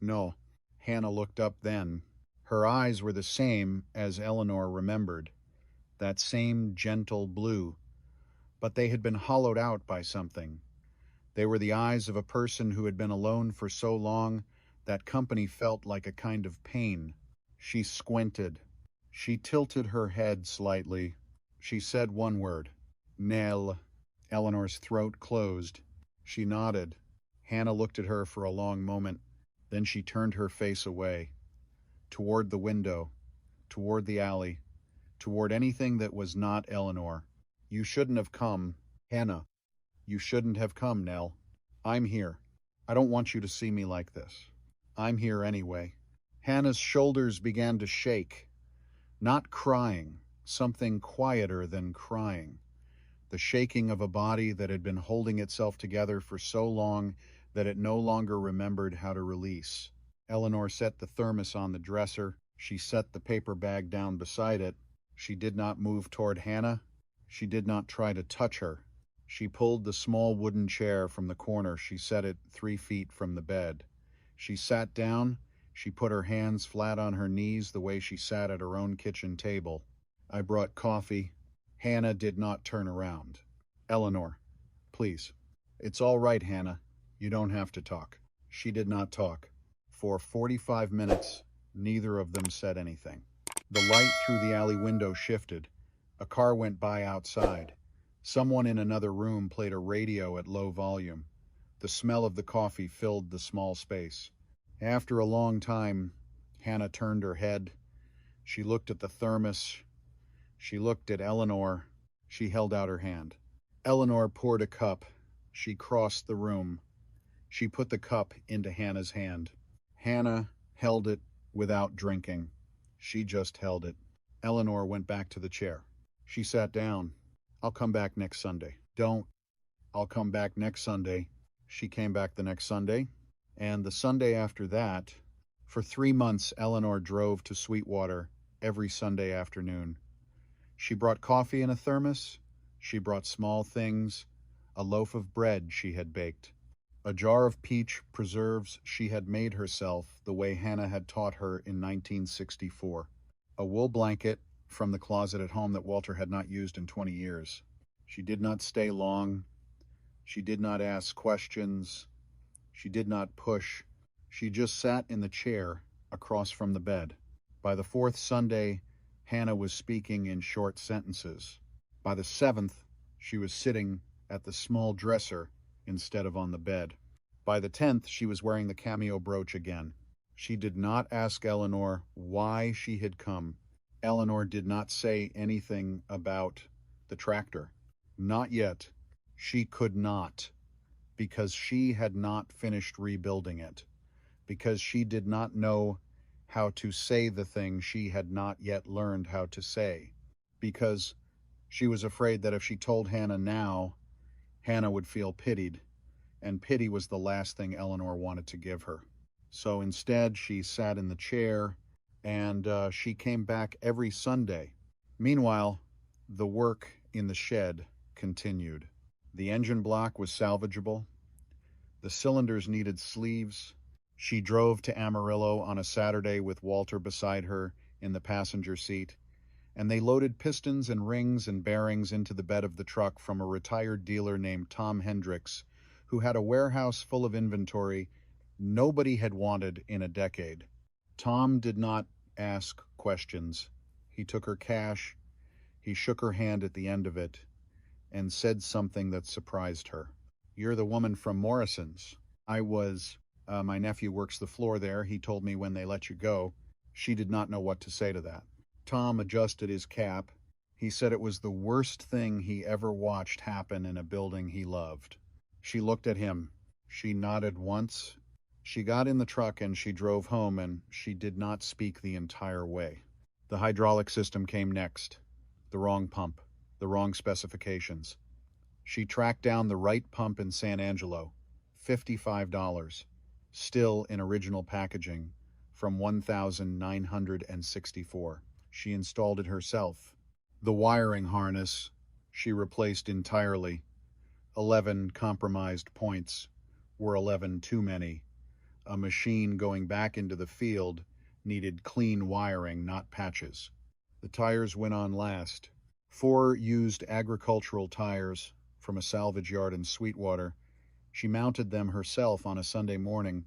Speaker 1: "No." Hannah looked up then. Her eyes were the same as Eleanor remembered, that same gentle blue, but they had been hollowed out by something. They were the eyes of a person who had been alone for so long that company felt like a kind of pain. She squinted. She tilted her head slightly. She said one word. "Nell." Eleanor's throat closed. She nodded. Hannah looked at her for a long moment. Then she turned her face away, toward the window, toward the alley, toward anything that was not Eleanor. "You shouldn't have come, Hannah. You shouldn't have come, Nell. I'm here. I don't want you to see me like this. I'm here anyway." Hannah's shoulders began to shake. Not crying, something quieter than crying. The shaking of a body that had been holding itself together for so long that it no longer remembered how to release. Eleanor set the thermos on the dresser. She set the paper bag down beside it. She did not move toward Hannah. She did not try to touch her. She pulled the small wooden chair from the corner. She set it 3 feet from the bed. She sat down. She put her hands flat on her knees the way she sat at her own kitchen table. "I brought coffee." Hannah did not turn around. "Eleanor, please." "It's all right, Hannah. You don't have to talk." She did not talk. For 45 minutes, neither of them said anything. The light through the alley window shifted. A car went by outside. Someone in another room played a radio at low volume. The smell of the coffee filled the small space. After a long time, Hannah turned her head. She looked at the thermos. She looked at Eleanor. She held out her hand. Eleanor poured a cup. She crossed the room. She put the cup into Hannah's hand. Hannah held it without drinking. She just held it. Eleanor went back to the chair. She sat down. "I'll come back next Sunday." "Don't." "I'll come back next Sunday." She came back the next Sunday, and the Sunday after that. For 3 months, Eleanor drove to Sweetwater every Sunday afternoon. She brought coffee in a thermos. She brought small things, a loaf of bread she had baked, a jar of peach preserves she had made herself the way Hannah had taught her in 1964, a wool blanket from the closet at home that Walter had not used in 20 years. She did not stay long. She did not ask questions. She did not push. She just sat in the chair across from the bed. By the 4th Sunday, Hannah was speaking in short sentences. By the 7th, she was sitting at the small dresser instead of on the bed. By the 10th, she was wearing the cameo brooch again. She did not ask Eleanor why she had come. Eleanor did not say anything about the tractor. Not yet. She could not, because she had not finished rebuilding it, because she did not know how to say the thing she had not yet learned how to say, because she was afraid that if she told Hannah now, Hannah would feel pitied, and pity was the last thing Eleanor wanted to give her. So instead, she sat in the chair, and she came back every Sunday. Meanwhile, the work in the shed continued. The engine block was salvageable. The cylinders needed sleeves. She drove to Amarillo on a Saturday with Walter beside her in the passenger seat, and they loaded pistons and rings and bearings into the bed of the truck from a retired dealer named Tom Hendricks, who had a warehouse full of inventory nobody had wanted in a decade. Tom did not ask questions. He took her cash. He shook her hand at the end of it and said something that surprised her. "You're the woman from Morrison's." I was. My nephew works the floor there. He told me when they let you go. She did not know what to say to that. Tom adjusted his cap. He said it was the worst thing he ever watched happen in a building he loved. She looked at him. She nodded once. She got in the truck and she drove home, and she did not speak the entire way. The hydraulic system came next. The wrong pump. The wrong specifications. She tracked down the right pump in San Angelo. $55. Still in original packaging from 1964. She installed it herself. The wiring harness she replaced entirely. 11 compromised points were 11 too many. A machine going back into the field needed clean wiring, not patches. The tires went on last. 4 used agricultural tires from a salvage yard in Sweetwater. She mounted them herself on a Sunday morning.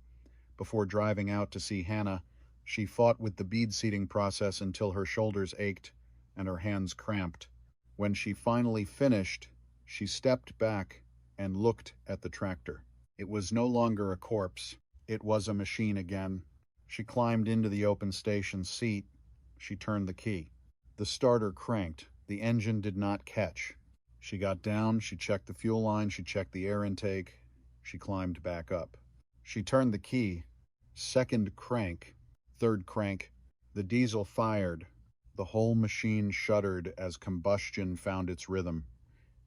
Speaker 1: Before driving out to see Hannah, she fought with the bead seating process until her shoulders ached and her hands cramped. When she finally finished, she stepped back and looked at the tractor. It was no longer a corpse. It was a machine again. She climbed into the open station seat. She turned the key. The starter cranked. The engine did not catch. She got down, she checked the fuel line, she checked the air intake. She climbed back up. She turned the key. Second crank. Third crank. The diesel fired. The whole machine shuddered as combustion found its rhythm.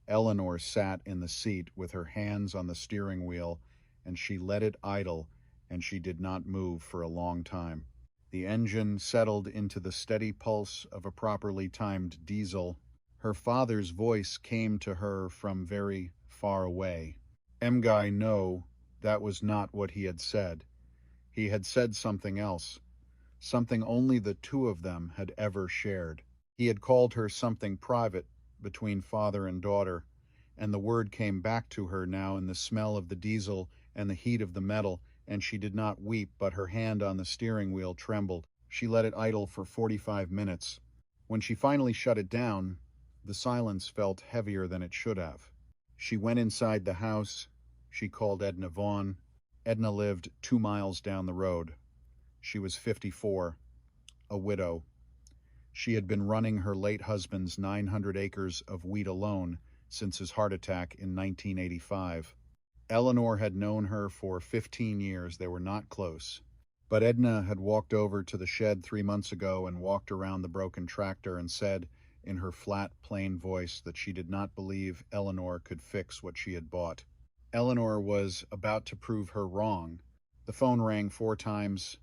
Speaker 1: Eleanor sat in the seat with her hands on the steering wheel, and she let it idle, and she did not move for a long time. The engine settled into the steady pulse of a properly timed diesel. Her father's voice came to her from very far away. Guy, no, that was not what he had said. He had said something else, something only the two of them had ever shared. He had called her something private between father and daughter, and the word came back to her now in the smell of the diesel and the heat of the metal, and she did not weep, but her hand on the steering wheel trembled. She let it idle for 45 minutes. When she finally shut it down, the silence felt heavier than it should have. She went inside the house. She called Edna Vaughn. Edna lived 2 miles down the road. She was 54, a widow. She had been running her late husband's 900 acres of wheat alone since his heart attack in 1985. Eleanor had known her for 15 years. They were not close. But Edna had walked over to the shed 3 months ago and walked around the broken tractor and said in her flat, plain voice that she did not believe Eleanor could fix what she had bought. Eleanor was about to prove her wrong. The phone rang 4 times.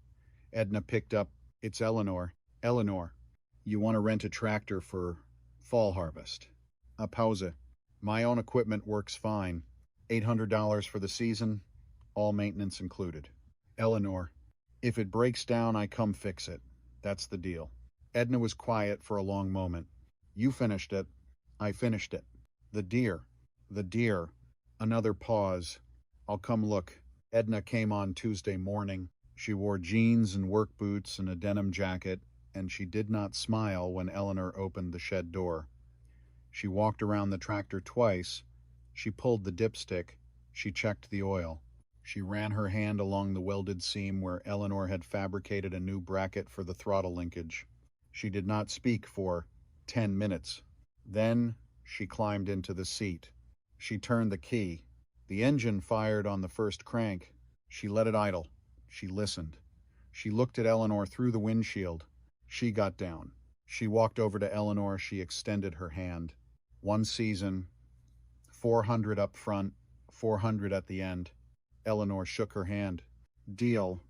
Speaker 1: Edna picked up. It's Eleanor. Eleanor, you want to rent a tractor for fall harvest? A pause. My own equipment works fine. $800 for the season, all maintenance included. Eleanor, if it breaks down, I come fix it. That's the deal. Edna was quiet for a long moment. You finished it. I finished it. The deer. The deer. Another pause. I'll come look. Edna came on Tuesday morning. She wore jeans and work boots and a denim jacket, and she did not smile when Eleanor opened the shed door. She walked around the tractor twice. She pulled the dipstick. She checked the oil. She ran her hand along the welded seam where Eleanor had fabricated a new bracket for the throttle linkage. She did not speak for 10 minutes. Then she climbed into the seat. She turned the key. The engine fired on the first crank. She let it idle. She listened. She looked at Eleanor through the windshield. She got down. She walked over to Eleanor. She extended her hand. 1 season, 400 up front, 400 at the end. Eleanor shook her hand. Deal.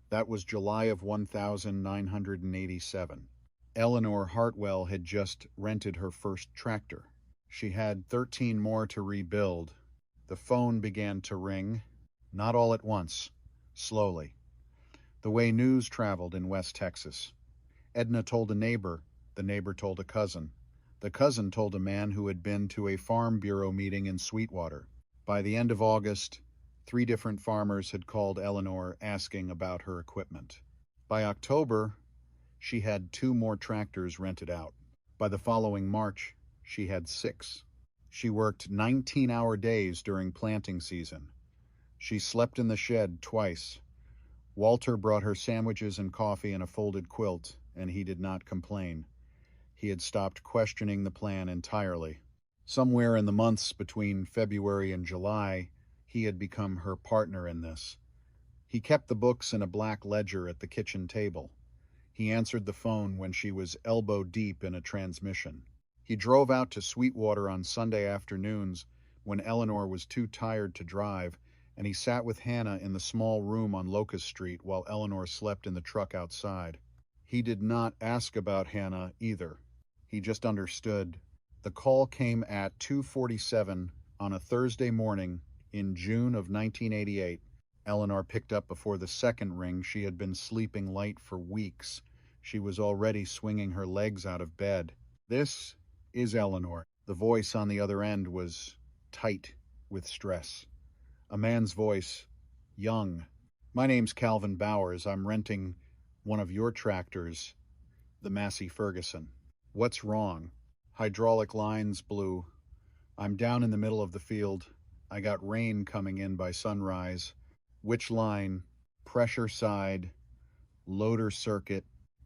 Speaker 1: That was July of 1987. Eleanor Hartwell had just rented her first tractor. She had 13 more to rebuild. The phone began to ring, not all at once, slowly. The way news traveled in West Texas. Edna told a neighbor. The neighbor told a cousin. The cousin told a man who had been to a Farm Bureau meeting in Sweetwater. By the end of August, 3 different farmers had called Eleanor asking about her equipment. By October, she had 2 more tractors rented out. By the following March, she had 6. She worked 19-hour days during planting season. She slept in the shed twice. Walter brought her sandwiches and coffee and a folded quilt, and he did not complain. He had stopped questioning the plan entirely. Somewhere in the months between February and July, he had become her partner in this. He kept the books in a black ledger at the kitchen table. He answered the phone when she was elbow deep in a transmission. He drove out to Sweetwater on Sunday afternoons when Eleanor was too tired to drive, and he sat with Hannah in the small room on Locust Street while Eleanor slept in the truck outside. He did not ask about Hannah either. He just understood. The call came at 2:47 on a Thursday morning in June of 1988. Eleanor picked up before the second ring. She had been sleeping light for weeks. She was already swinging her legs out of bed. "This is Eleanor." The voice on the other end was tight with stress. A man's voice, young. "My name's Calvin Bowers. I'm renting one of your tractors, the Massey Ferguson." "What's wrong?" "Hydraulic lines blew. I'm down in the middle of the field. I got rain coming in by sunrise." "Which line?" "Pressure side, loader circuit."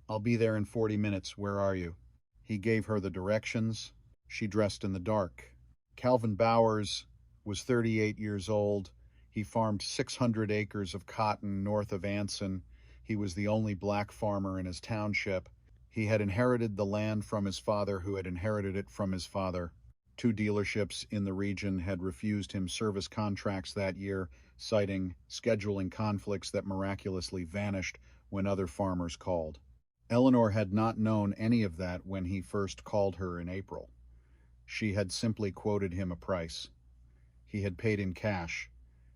Speaker 1: "I'll be there in 40 minutes. Where are you?" He gave her the directions. She dressed in the dark. Calvin Bowers was 38 years old. He farmed 600 acres of cotton north of Anson. He was the only black farmer in his township. He had inherited the land from his father, who had inherited it from his father. Two dealerships in the region had refused him service contracts that year, citing scheduling conflicts that miraculously vanished when other farmers called. Eleanor had not known any of that when he first called her in April. She had simply quoted him a price. He had paid in cash.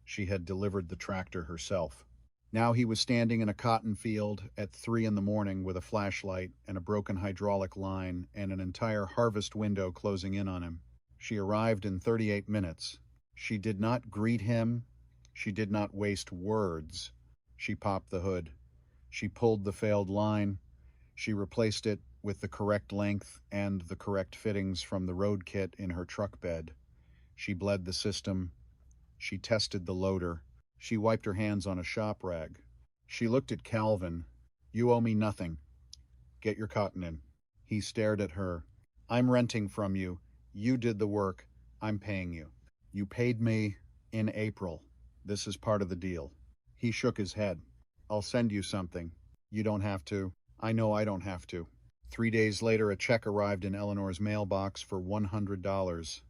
Speaker 1: She had delivered the tractor herself. Now he was standing in a cotton field at 3 in the morning with a flashlight and a broken hydraulic line and an entire harvest window closing in on him. She arrived in 38 minutes. She did not greet him. She did not waste words. She popped the hood. She pulled the failed line. She replaced it with the correct length and the correct fittings from the road kit in her truck bed. She bled the system. She tested the loader. She wiped her hands on a shop rag. She looked at Calvin. "You owe me nothing. Get your cotton in." He stared at her. "I'm renting from you. You did the work. I'm paying you. You paid me in April. This is part of the deal." He shook his head. "I'll send you something." "You don't have to." "I know I don't have to." 3 days later, a check arrived in Eleanor's mailbox for $100.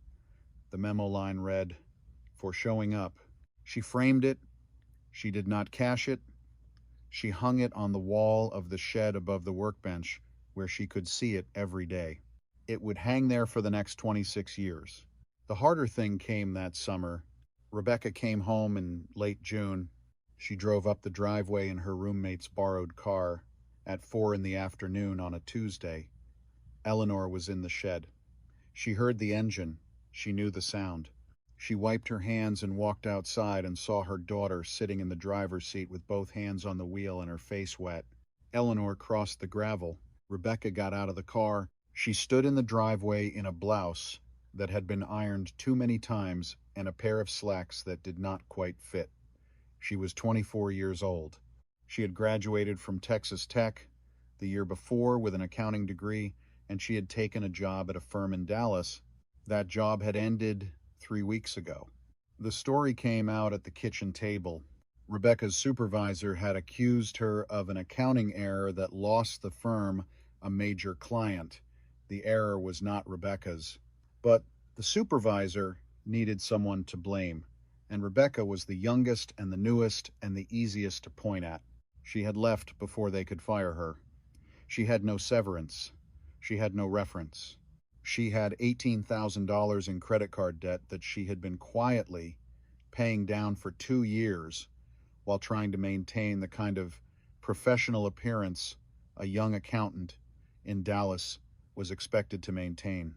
Speaker 1: The memo line read, "For showing up." She framed it. She did not cash it. She hung it on the wall of the shed above the workbench where she could see it every day. It would hang there for the next 26 years. The harder thing came that summer. Rebecca came home in late June. She drove up the driveway in her roommate's borrowed car at 4 in the afternoon on a Tuesday. Eleanor was in the shed. She heard the engine. She knew the sound. She wiped her hands and walked outside and saw her daughter sitting in the driver's seat with both hands on the wheel and her face wet. Eleanor crossed the gravel. Rebecca got out of the car. She stood in the driveway in a blouse that had been ironed too many times and a pair of slacks that did not quite fit. She was 24 years old. She had graduated from Texas Tech the year before with an accounting degree, and she had taken a job at a firm in Dallas. That job had ended 3 weeks ago. The story came out at the kitchen table. Rebecca's supervisor had accused her of an accounting error that lost the firm a major client. The error was not Rebecca's, but the supervisor needed someone to blame, and Rebecca was the youngest and the newest and the easiest to point at. She had left before they could fire her. She had no severance. She had no reference. She had $18,000 in credit card debt that she had been quietly paying down for 2 years while trying to maintain the kind of professional appearance a young accountant in Dallas was expected to maintain.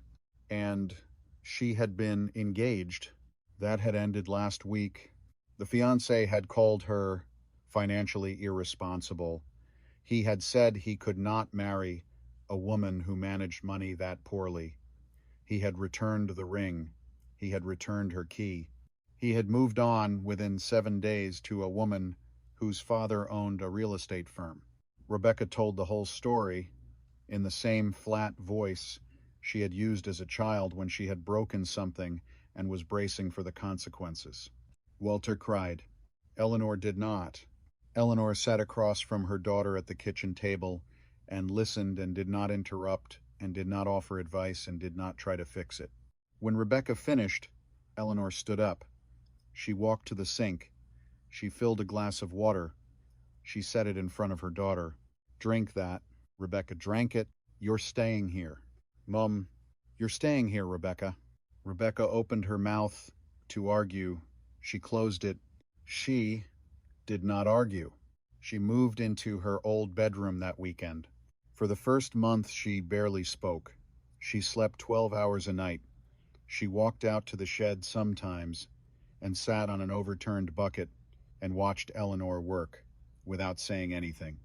Speaker 1: And she had been engaged. That had ended last week. The fiancé had called her financially irresponsible. He had said he could not marry a woman who managed money that poorly. He had returned the ring. He had returned her key. He had moved on within 7 days to a woman whose father owned a real estate firm. Rebecca told the whole story in the same flat voice she had used as a child when she had broken something and was bracing for the consequences. Walter cried. Eleanor did not. Eleanor sat across from her daughter at the kitchen table and listened and did not interrupt and did not offer advice and did not try to fix it. When Rebecca finished, Eleanor stood up. She walked to the sink. She filled a glass of water. She set it in front of her daughter. Drink that. Rebecca drank it. You're staying here. Mum, you're staying here, Rebecca. Rebecca opened her mouth to argue. She closed it. She did not argue. She moved into her old bedroom that weekend. For the first month, she barely spoke. She slept 12 hours a night. She walked out to the shed sometimes and sat on an overturned bucket and watched Eleanor work without saying anything.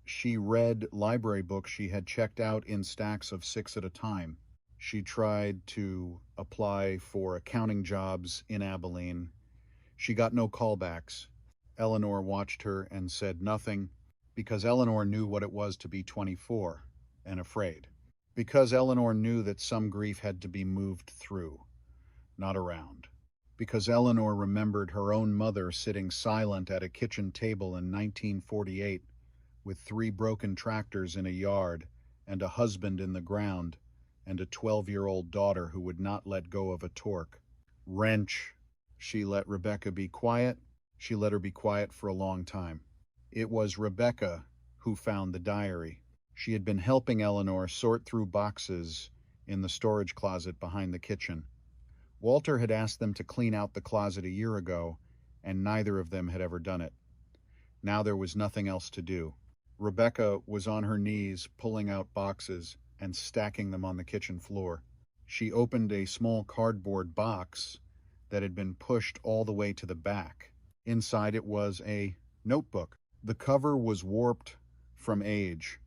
Speaker 1: She read library books she had checked out in stacks of 6 at a time. She tried to apply for accounting jobs in Abilene. She got no callbacks. Eleanor watched her and said nothing because Eleanor knew what it was to be 24 and afraid. Because Eleanor knew that some grief had to be moved through, not around. Because Eleanor remembered her own mother sitting silent at a kitchen table in 1948 with 3 broken tractors in a yard and a husband in the ground and a 12-year-old daughter who would not let go of a torque. Wrench. She let Rebecca be quiet. She let her be quiet for a long time. It was Rebecca who found the diary. She had been helping Eleanor sort through boxes in the storage closet behind the kitchen. Walter had asked them to clean out the closet a year ago, and neither of them had ever done it. Now there was nothing else to do. Rebecca was on her knees pulling out boxes and stacking them on the kitchen floor. She opened a small cardboard box that had been pushed all the way to the back. Inside it was a notebook. The cover was warped from age.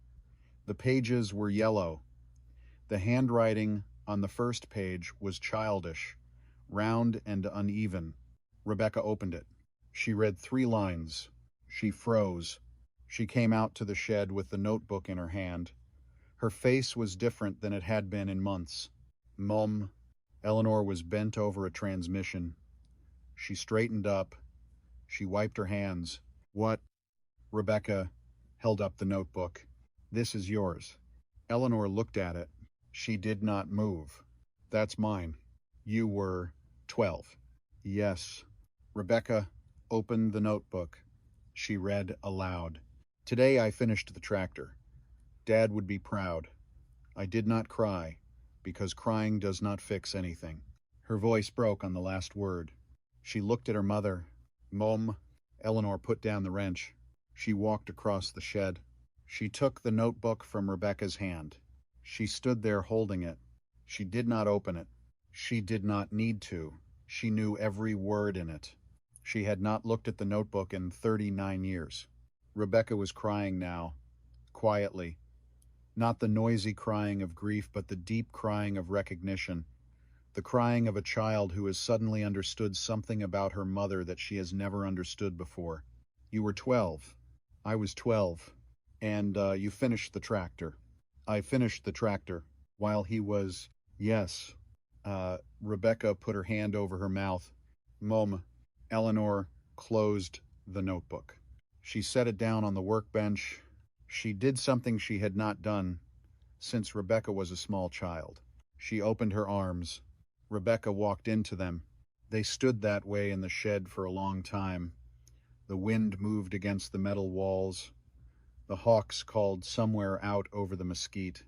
Speaker 1: The pages were yellow. The handwriting on the first page was childish, round and uneven. Rebecca opened it. She read 3 lines. She froze. She came out to the shed with the notebook in her hand. Her face was different than it had been in months. Mum. Eleanor was bent over a transmission. She straightened up. She wiped her hands. What? Rebecca held up the notebook. This is yours. Eleanor looked at it. She did not move. That's mine. You were 12. Yes. Rebecca opened the notebook. She read aloud. Today I finished the tractor. Dad would be proud. I did not cry, because crying does not fix anything. Her voice broke on the last word. She looked at her mother. Mom. Eleanor put down the wrench. She walked across the shed. She took the notebook from Rebecca's hand. She stood there holding it. She did not open it. She did not need to. She knew every word in it. She had not looked at the notebook in 39 years. Rebecca was crying now, quietly. Not the noisy crying of grief, but the deep crying of recognition. The crying of a child who has suddenly understood something about her mother that she has never understood before. You were 12. I was 12. And you finished the tractor. I finished the tractor while he was... Yes. Rebecca put her hand over her mouth. Mom. Eleanor closed the notebook. She set it down on the workbench. She did something she had not done since Rebecca was a small child. She opened her arms. Rebecca walked into them. They stood that way in the shed for a long time. The wind moved against the metal walls. The hawks called somewhere out over the mesquite.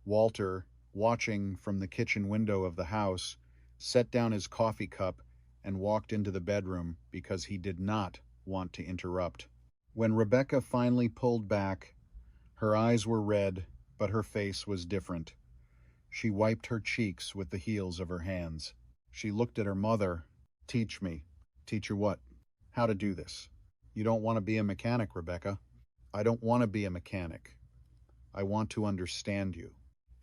Speaker 1: Walter, watching from the kitchen window of the house, set down his coffee cup and walked into the bedroom because he did not want to interrupt. When Rebecca finally pulled back, her eyes were red, but her face was different. She wiped her cheeks with the heels of her hands. She looked at her mother. Teach me. Teach her what? How to do this. You don't want to be a mechanic, Rebecca. I don't want to be a mechanic. I want to understand you.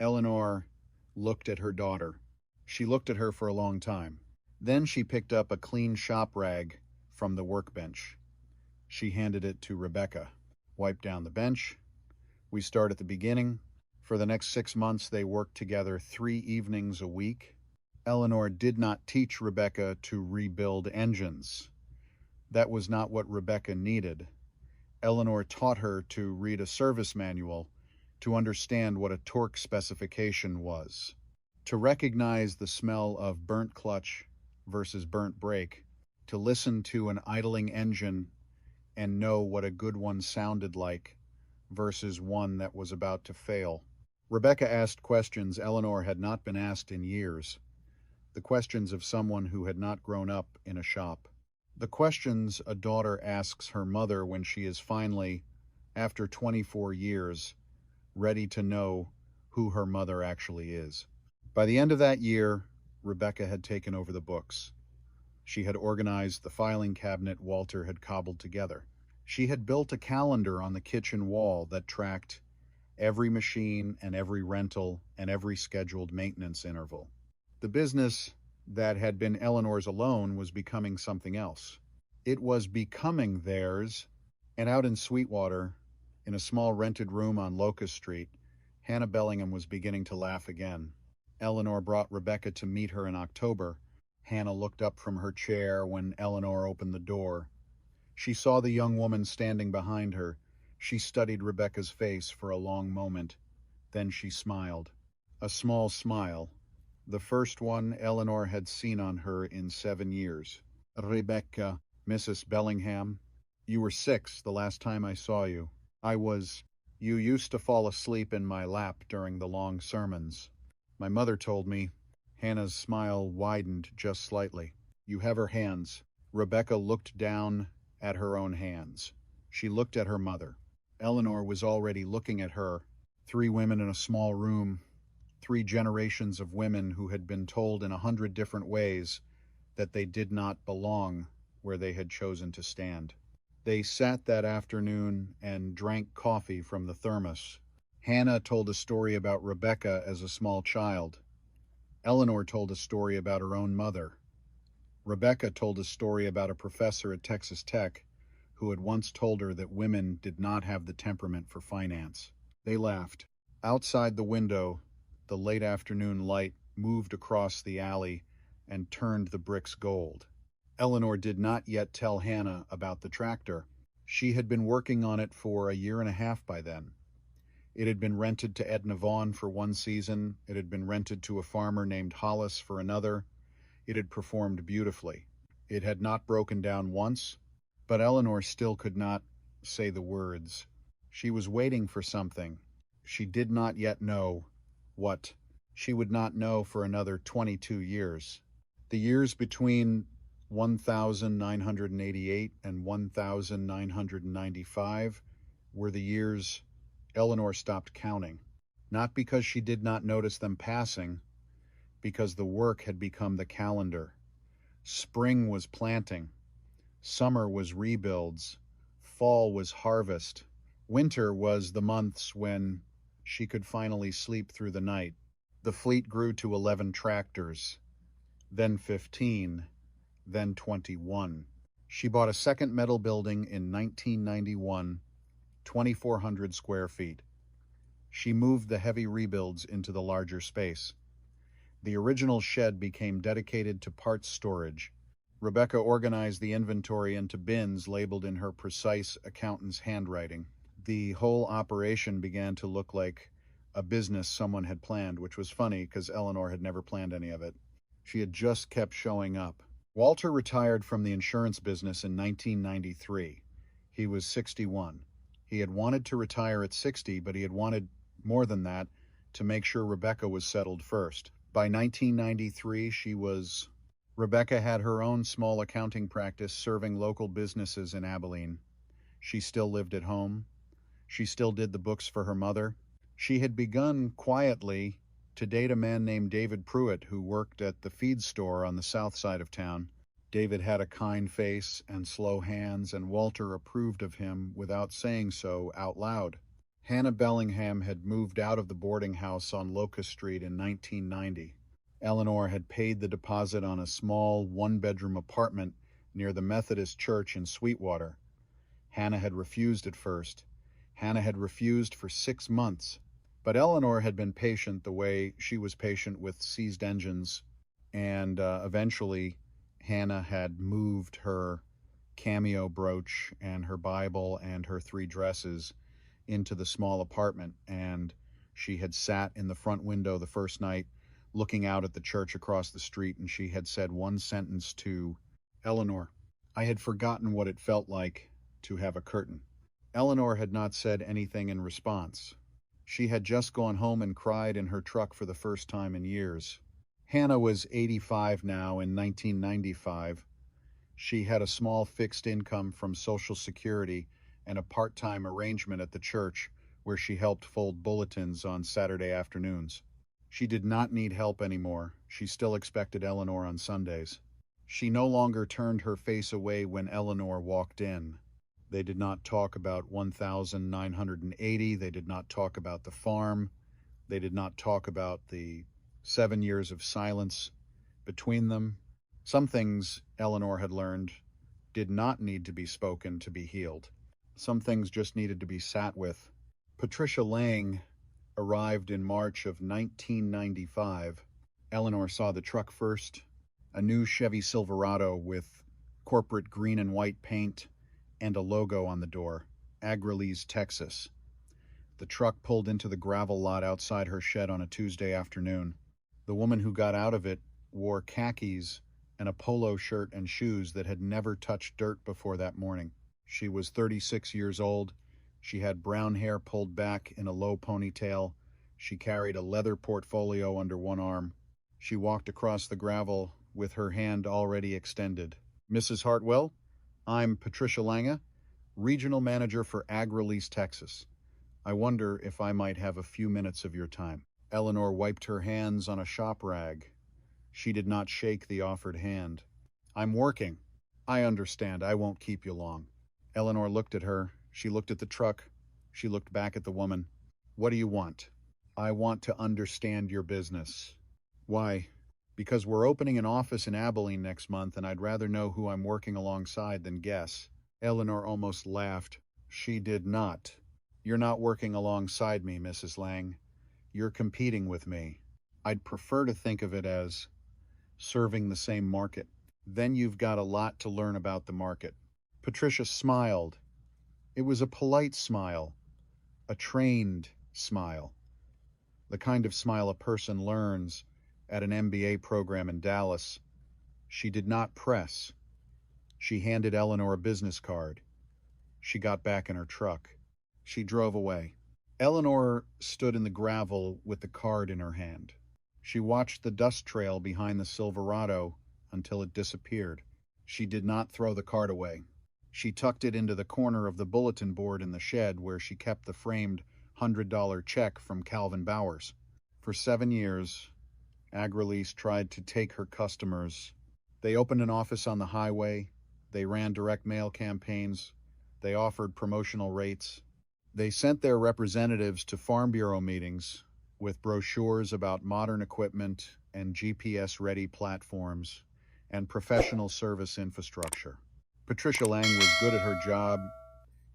Speaker 1: Eleanor looked at her daughter. She looked at her for a long time. Then she picked up a clean shop rag from the workbench. She handed it to Rebecca. Wipe down the bench. We start at the beginning. For the next 6 months, they worked together 3 evenings a week. Eleanor did not teach Rebecca to rebuild engines. That was not what Rebecca needed. Eleanor taught her to read a service manual, to understand what a torque specification was, to recognize the smell of burnt clutch versus burnt brake, to listen to an idling engine and know what a good one sounded like versus one that was about to fail. Rebecca asked questions Eleanor had not been asked in years, the questions of someone who had not grown up in a shop. The questions a daughter asks her mother when she is finally, after 24 years, ready to know who her mother actually is. By the end of that year, Rebecca had taken over the books. She had organized the filing cabinet Walter had cobbled together. She had built a calendar on the kitchen wall that tracked every machine and every rental and every scheduled maintenance interval. The business that had been Eleanor's alone was becoming something else. It was becoming theirs, and out in Sweetwater, in a small rented room on Locust Street, Hannah Bellingham was beginning to laugh again. Eleanor brought Rebecca to meet her in October. Hannah looked up from her chair when Eleanor opened the door. She saw the young woman standing behind her. She studied Rebecca's face for a long moment. Then she smiled. A small smile, the first one Eleanor had seen on her in 7 years. Rebecca, Mrs. Bellingham, you were 6 the last time I saw you. You used to fall asleep in my lap during the long sermons. My mother told me. Hannah's smile widened just slightly. You have her hands. Rebecca looked down at her own hands. She looked at her mother. Eleanor was already looking at her. 3 women in a small room. 3 generations of women who had been told in 100 different ways that they did not belong where they had chosen to stand. They sat that afternoon and drank coffee from the thermos. Hannah told a story about Rebecca as a small child. Eleanor told a story about her own mother. Rebecca told a story about a professor at Texas Tech who had once told her that women did not have the temperament for finance. They laughed. Outside the window, the late afternoon light moved across the alley and turned the bricks gold. Eleanor did not yet tell Hannah about the tractor. She had been working on it for a year and a half by then. It had been rented to Edna Vaughn for 1 season. It had been rented to a farmer named Hollis for another. It had performed beautifully. It had not broken down once, but Eleanor still could not say the words. She was waiting for something. She did not yet know what. She would not know for another 22 years. The years between 1988 and 1995 were the years Eleanor stopped counting, not because she did not notice them passing, because the work had become the calendar. Spring was planting, summer was rebuilds, fall was harvest, winter was the months when she could finally sleep through the night. The fleet grew to 11 tractors, then 15, then 21. She bought a second metal building in 1991, 2,400 square feet. She moved the heavy rebuilds into the larger space. The original shed became dedicated to parts storage. Rebecca organized the inventory into bins labeled in her precise accountant's handwriting. The whole operation began to look like a business someone had planned, which was funny because Eleanor had never planned any of it. She had just kept showing up. Walter retired from the insurance business in 1993. He was 61. He had wanted to retire at 60, but he had wanted more than that to make sure Rebecca was settled first. By 1993, Rebecca had her own small accounting practice serving local businesses in Abilene. She still lived at home. She still did the books for her mother. She had begun quietly to date a man named David Pruitt who worked at the feed store on the south side of town. David had a kind face and slow hands, and Walter approved of him without saying so out loud. Hannah Bellingham had moved out of the boarding house on Locust Street in 1990. Eleanor had paid the deposit on a small 1-bedroom apartment near the Methodist Church in Sweetwater. Hannah had refused at first. Hannah had refused for 6 months. But Eleanor had been patient the way she was patient with seized engines, and eventually Hannah had moved her cameo brooch and her Bible and her 3 dresses into the small apartment, and she had sat in the front window the first night looking out at the church across the street, and she had said one sentence to Eleanor. I had forgotten what it felt like to have a curtain. Eleanor had not said anything in response. She had just gone home and cried in her truck for the first time in years. Hannah was 85 now. In 1995. She had a small fixed income from Social Security and a part-time arrangement at the church where she helped fold bulletins on Saturday afternoons. She did not need help anymore. She still expected Eleanor on Sundays. She no longer turned her face away when Eleanor walked in. They did not talk about 1,980. They did not talk about the farm. They did not talk about the 7 years of silence between them. Some things Eleanor had learned did not need to be spoken to be healed. Some things just needed to be sat with. Patricia Lange arrived in March of 1995. Eleanor saw the truck first, a new Chevy Silverado with corporate green and white paint and a logo on the door, Agrelise, Texas. The truck pulled into the gravel lot outside her shed on a Tuesday afternoon. The woman who got out of it wore khakis and a polo shirt and shoes that had never touched dirt before that morning. She was 36 years old. She had brown hair pulled back in a low ponytail. She carried a leather portfolio under one arm. She walked across the gravel with her hand already extended. Mrs. Hartwell, I'm Patricia Lange, Regional Manager for Agrelise, Texas. I wonder if I might have a few minutes of your time. Eleanor wiped her hands on a shop rag. She did not shake the offered hand. I'm working. I understand. I won't keep you long. Eleanor looked at her. She looked at the truck. She looked back at the woman. What do you want? I want to understand your business. Why? Because we're opening an office in Abilene next month, and I'd rather know who I'm working alongside than guess. Eleanor almost laughed. She did not. You're not working alongside me, Mrs. Lange. You're competing with me. I'd prefer to think of it as serving the same market. Then you've got a lot to learn about the market. Patricia smiled. It was a polite smile, a trained smile, the kind of smile a person learns at an MBA program in Dallas. She did not press. She handed Eleanor a business card. She got back in her truck. She drove away. Eleanor stood in the gravel with the card in her hand. She watched the dust trail behind the Silverado until it disappeared. She did not throw the card away. She tucked it into the corner of the bulletin board in the shed where she kept the framed $100 check from Calvin Bowers. For 7 years, Agrelise tried to take her customers. They opened an office on the highway. They ran direct mail campaigns. They offered promotional rates. They sent their representatives to Farm Bureau meetings with brochures about modern equipment and GPS-ready platforms and professional service infrastructure. Patricia Lange was good at her job.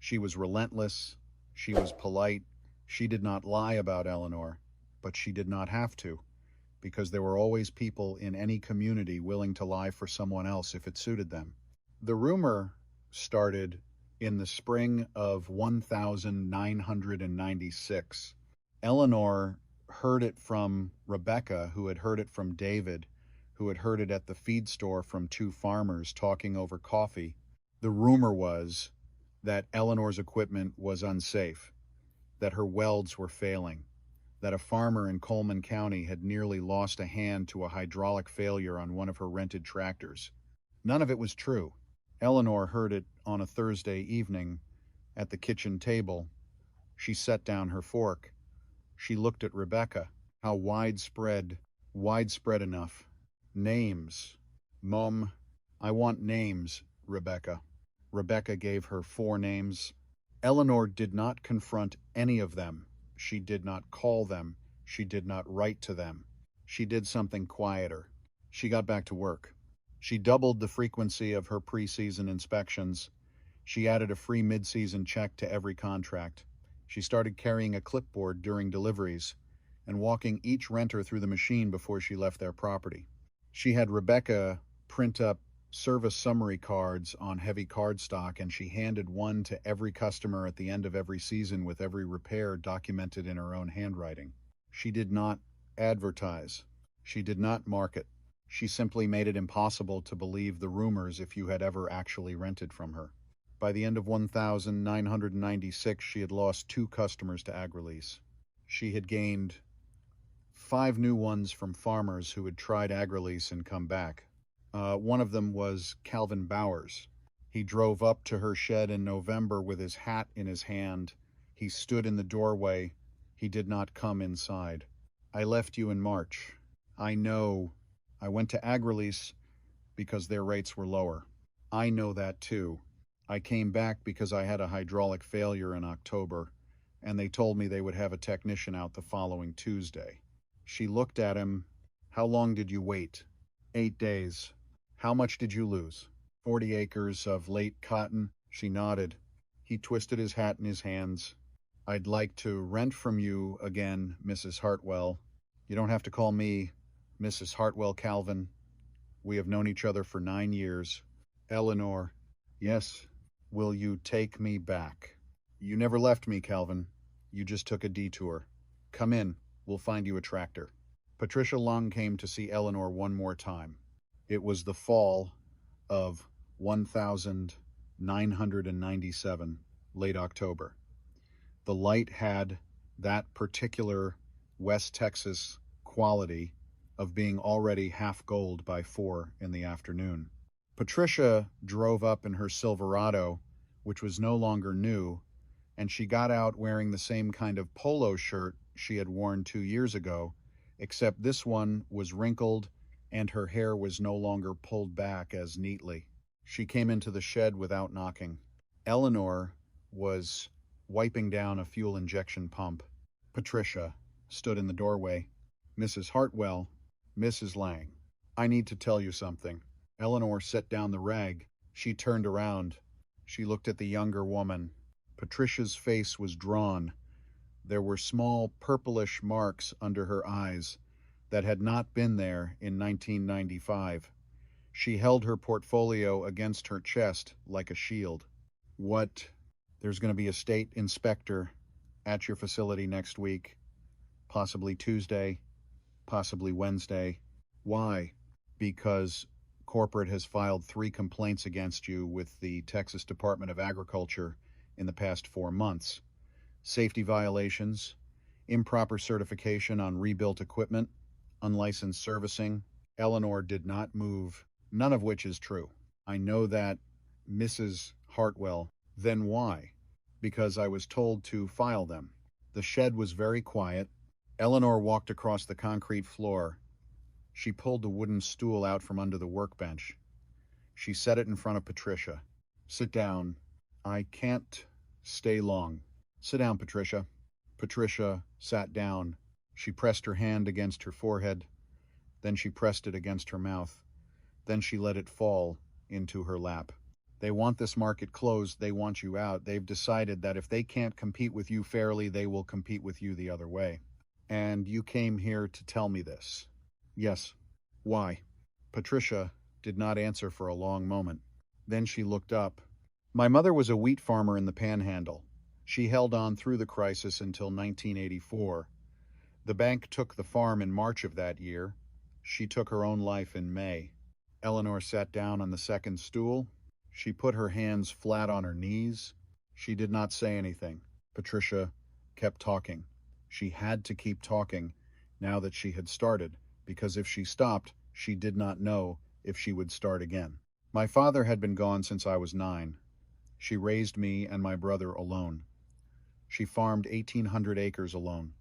Speaker 1: She was relentless. She was polite. She did not lie about Eleanor, but she did not have to, because there were always people in any community willing to lie for someone else if it suited them. The rumor started in the spring of 1996. Eleanor heard it from Rebecca, who had heard it from David, who had heard it at the feed store from 2 farmers talking over coffee. The rumor was that Eleanor's equipment was unsafe, that her welds were failing, that a farmer in Coleman County had nearly lost a hand to a hydraulic failure on one of her rented tractors. None of it was true. Eleanor heard it on a Thursday evening at the kitchen table. She set down her fork. She looked at Rebecca. How widespread enough. Names. Mom, I want names, Rebecca. Rebecca gave her 4 names. Eleanor did not confront any of them. She did not call them. She did not write to them. She did something quieter. She got back to work. She doubled the frequency of her preseason inspections. She added a free mid-season check to every contract. She started carrying a clipboard during deliveries and walking each renter through the machine before she left their property. She had Rebecca print up service summary cards on heavy cardstock, and she handed one to every customer at the end of every season with every repair documented in her own handwriting. She did not advertise. She did not market. She simply made it impossible to believe the rumors if you had ever actually rented from her. By the end of 1996, she had lost 2 customers to AgriLease. She had gained 5 new ones from farmers who had tried AgriLease and come back. One of them was Calvin Bowers. He drove up to her shed in November with his hat in his hand. He stood in the doorway. He did not come inside. I left you in March. I know. I went to AgriLease because their rates were lower. I know that too. I came back because I had a hydraulic failure in October, and they told me they would have a technician out the following Tuesday. She looked at him. How long did you wait? 8 days. How much did you lose? 40 acres of late cotton. She nodded. He twisted his hat in his hands. I'd like to rent from you again, Mrs. Hartwell. You don't have to call me Mrs. Hartwell, Calvin. We have known each other for 9 years. Eleanor. Yes. Will you take me back? You never left me, Calvin. You just took a detour. Come in. We'll find you a tractor. Patricia Lange came to see Eleanor one more time. It was the fall of 1997, late October. The light had that particular West Texas quality of being already half gold by 4 in the afternoon. Patricia drove up in her Silverado, which was no longer new, and she got out wearing the same kind of polo shirt she had worn 2 years ago, except this one was wrinkled and her hair was no longer pulled back as neatly. She came into the shed without knocking. Eleanor was wiping down a fuel injection pump. Patricia stood in the doorway. Mrs. Hartwell, Mrs. Lange, I need to tell you something. Eleanor set down the rag. She turned around. She looked at the younger woman. Patricia's face was drawn. There were small purplish marks under her eyes that had not been there in 1995. She held her portfolio against her chest like a shield. What? There's going to be a state inspector at your facility next week, possibly Tuesday, possibly Wednesday. Why? Because corporate has filed 3 complaints against you with the Texas Department of Agriculture in the past 4 months. Safety violations, improper certification on rebuilt equipment, unlicensed servicing. Eleanor did not move, none of which is true. I know that, Mrs. Hartwell. Then why? Because I was told to file them. The shed was very quiet. Eleanor walked across the concrete floor. She pulled the wooden stool out from under the workbench. She set it in front of Patricia. Sit down. I can't stay long. Sit down, Patricia. Patricia sat down. She pressed her hand against her forehead. Then she pressed it against her mouth. Then she let it fall into her lap. They want this market closed. They want you out. They've decided that if they can't compete with you fairly, they will compete with you the other way. And you came here to tell me this. Yes. Why? Patricia did not answer for a long moment. Then she looked up. My mother was a wheat farmer in the Panhandle. She held on through the crisis until 1984. The bank took the farm in March of that year. She took her own life in May. Eleanor sat down on the second stool. She put her hands flat on her knees. She did not say anything. Patricia kept talking. She had to keep talking now that she had started, because if she stopped, she did not know if she would start again. My father had been gone since I was 9. She raised me and my brother alone. She farmed 1,800 acres alone.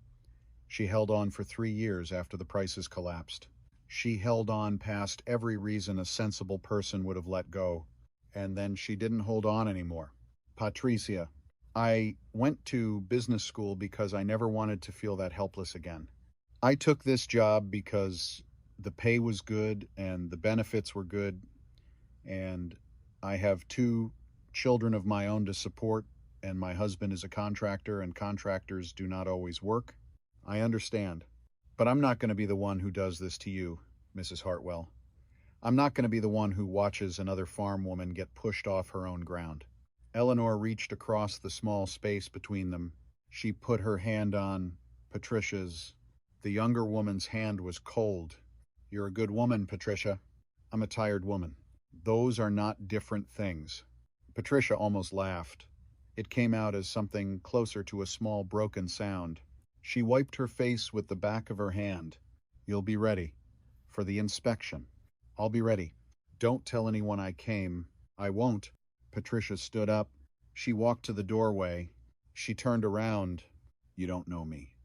Speaker 1: She held on for 3 years after the prices collapsed. She held on past every reason a sensible person would have let go. And then she didn't hold on anymore. Patricia, I went to business school because I never wanted to feel that helpless again. I took this job because the pay was good and the benefits were good, and I have 2 children of my own to support, and my husband is a contractor, and contractors do not always work. I understand. But I'm not going to be the one who does this to you, Mrs. Hartwell. I'm not going to be the one who watches another farm woman get pushed off her own ground. Eleanor reached across the small space between them. She put her hand on Patricia's. The younger woman's hand was cold. You're a good woman, Patricia. I'm a tired woman. Those are not different things. Patricia almost laughed. It came out as something closer to a small broken sound. She wiped her face with the back of her hand. You'll be ready. For the inspection. I'll be ready. Don't tell anyone I came. I won't. Patricia stood up. She walked to the doorway. She turned around. You don't know me.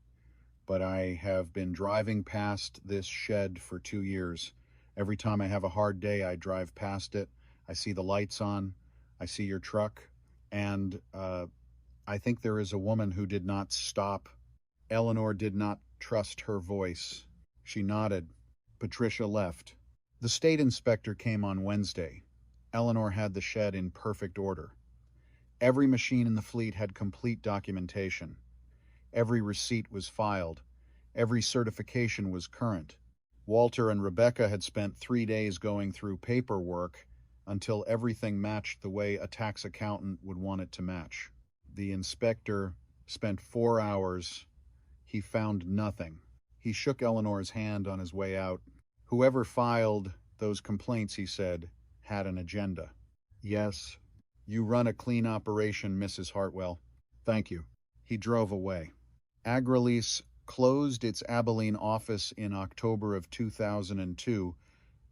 Speaker 1: But I have been driving past this shed for 2 years. Every time I have a hard day, I drive past it. I see the lights on. I see your truck. And I think there is a woman who did not stop. Eleanor did not trust her voice. She nodded. Patricia left. The state inspector came on Wednesday. Eleanor had the shed in perfect order. Every machine in the fleet had complete documentation. Every receipt was filed. Every certification was current. Walter and Rebecca had spent 3 days going through paperwork until everything matched the way a tax accountant would want it to match. The inspector spent 4 hours. He found nothing. He shook Eleanor's hand on his way out. Whoever filed those complaints, he said, had an agenda. Yes, you run a clean operation, Mrs. Hartwell. Thank you. He drove away. Agralease closed its Abilene office in October of 2002.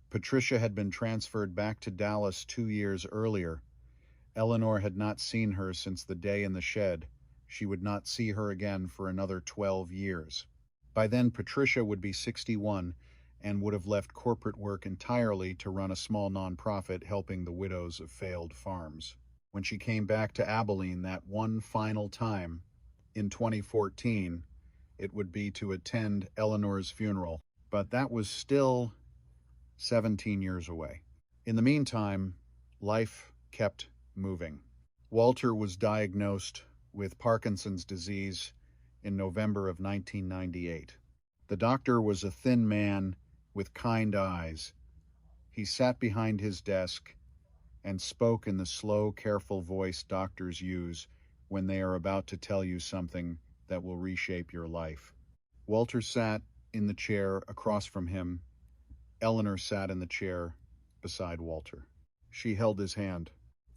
Speaker 1: Patricia had been transferred back to Dallas 2 years earlier. Eleanor had not seen her since the day in the shed. She would not see her again for another 12 years. By then, Patricia would be 61 and would have left corporate work entirely to run a small nonprofit helping the widows of failed farms. When she came back to Abilene that one final time, in 2014, it would be to attend Eleanor's funeral, but that was still 17 years away. In the meantime, life kept moving. Walter was diagnosed with Parkinson's disease in November of 1998. The doctor was a thin man with kind eyes. He sat behind his desk and spoke in the slow, careful voice doctors use when they are about to tell you something that will reshape your life. Walter sat in the chair across from him. Eleanor sat in the chair beside Walter. She held his hand.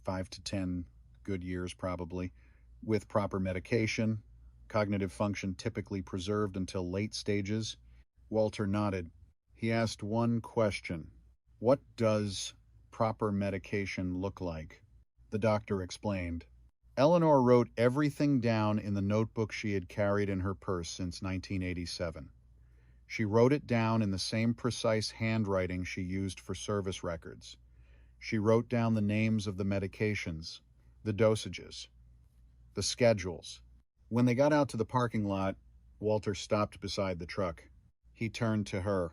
Speaker 1: 5 to 10 good years probably, with proper medication, cognitive function typically preserved until late stages. Walter nodded. He asked one question. What does proper medication look like? The doctor explained. Eleanor wrote everything down in the notebook she had carried in her purse since 1987. She wrote it down in the same precise handwriting she used for service records. She wrote down the names of the medications, the dosages, the schedules. When they got out to the parking lot, Walter stopped beside the truck. He turned to her.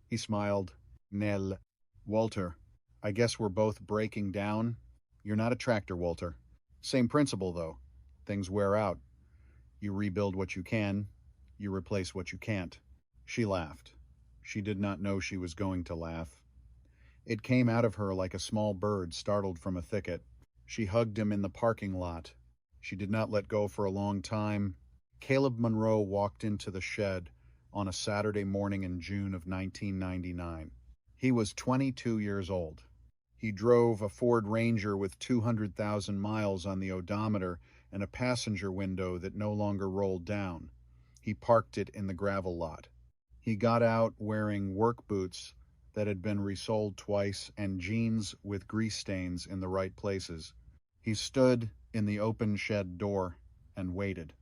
Speaker 1: He smiled. Nell. Walter, I guess we're both breaking down. You're not a tractor, Walter. Same principle, though. Things wear out. You rebuild what you can. You replace what you can't. She laughed. She did not know she was going to laugh. It came out of her like a small bird startled from a thicket. She hugged him in the parking lot. She did not let go for a long time. Caleb Monroe walked into the shed on a Saturday morning in June of 1999. He was 22 years old. He drove a Ford Ranger with 200,000 miles on the odometer and a passenger window that no longer rolled down. He parked it in the gravel lot. He got out wearing work boots that had been resoled twice and jeans with grease stains in the right places. He stood in the open shed door and waited.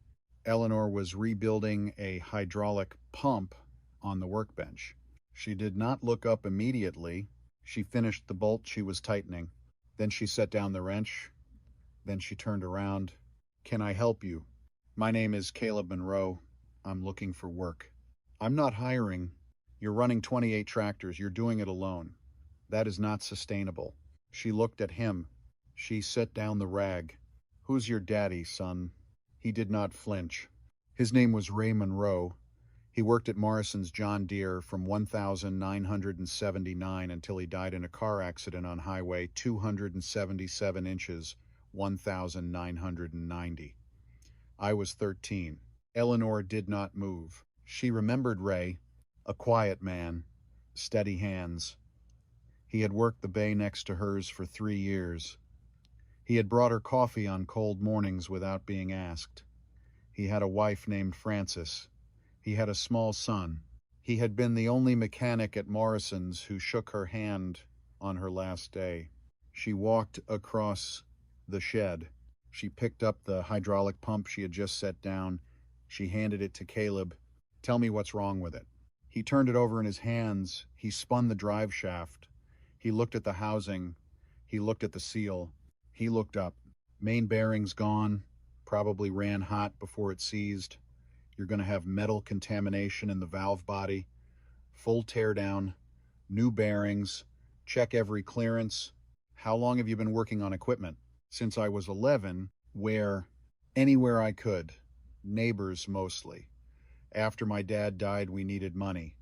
Speaker 1: Eleanor was rebuilding a hydraulic pump on the workbench. She did not look up immediately. She finished the bolt she was tightening. Then she set down the wrench. Then she turned around. Can I help you? My name is Caleb Monroe. I'm looking for work. I'm not hiring. You're running 28 tractors. You're doing it alone. That is not sustainable. She looked at him. She set down the rag. "Who's your daddy, son?" He did not flinch. His name was Ray Monroe. He worked at Morrison's John Deere from 1979 until he died in a car accident on Highway 277 inches, 1990. I was 13. Eleanor did not move. She remembered Ray, a quiet man, steady hands. He had worked the bay next to hers for 3 years. He had brought her coffee on cold mornings without being asked. He had a wife named Frances. He had a small son. He had been the only mechanic at Morrison's who shook her hand on her last day. She walked across the shed. She picked up the hydraulic pump she had just set down. She handed it to Caleb. "Tell me what's wrong with it." He turned it over in his hands. He spun the drive shaft. He looked at the housing. He looked at the seal. He looked up. "Main bearings gone. Probably ran hot before it seized. You're going to have metal contamination in the valve body. Full teardown. New bearings. Check every clearance." "How long have you been working on equipment?" "Since I was 11. Where?" "Anywhere I could. Neighbors mostly. After my dad died, we needed money.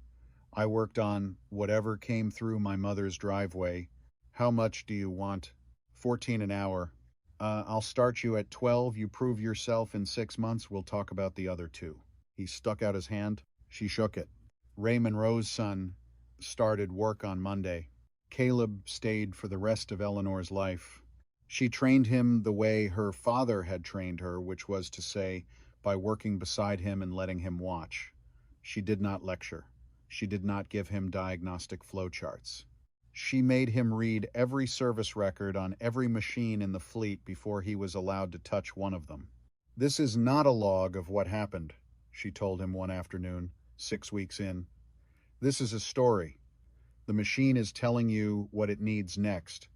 Speaker 1: I worked on whatever came through my mother's driveway." "How much do you want?" 14 an hour. I'll start you at 12. You prove yourself in 6 months. We'll talk about the other two." He stuck out his hand. She shook it. Ray Monroe's son started work on Monday. Caleb stayed for the rest of Eleanor's life. She trained him the way her father had trained her, which was to say, by working beside him and letting him watch. She did not lecture. She did not give him diagnostic flowcharts. She made him read every service record on every machine in the fleet before he was allowed to touch one of them. "This is not a log of what happened," she told him one afternoon, 6 weeks in. "This is a story. The machine is telling you what it needs next.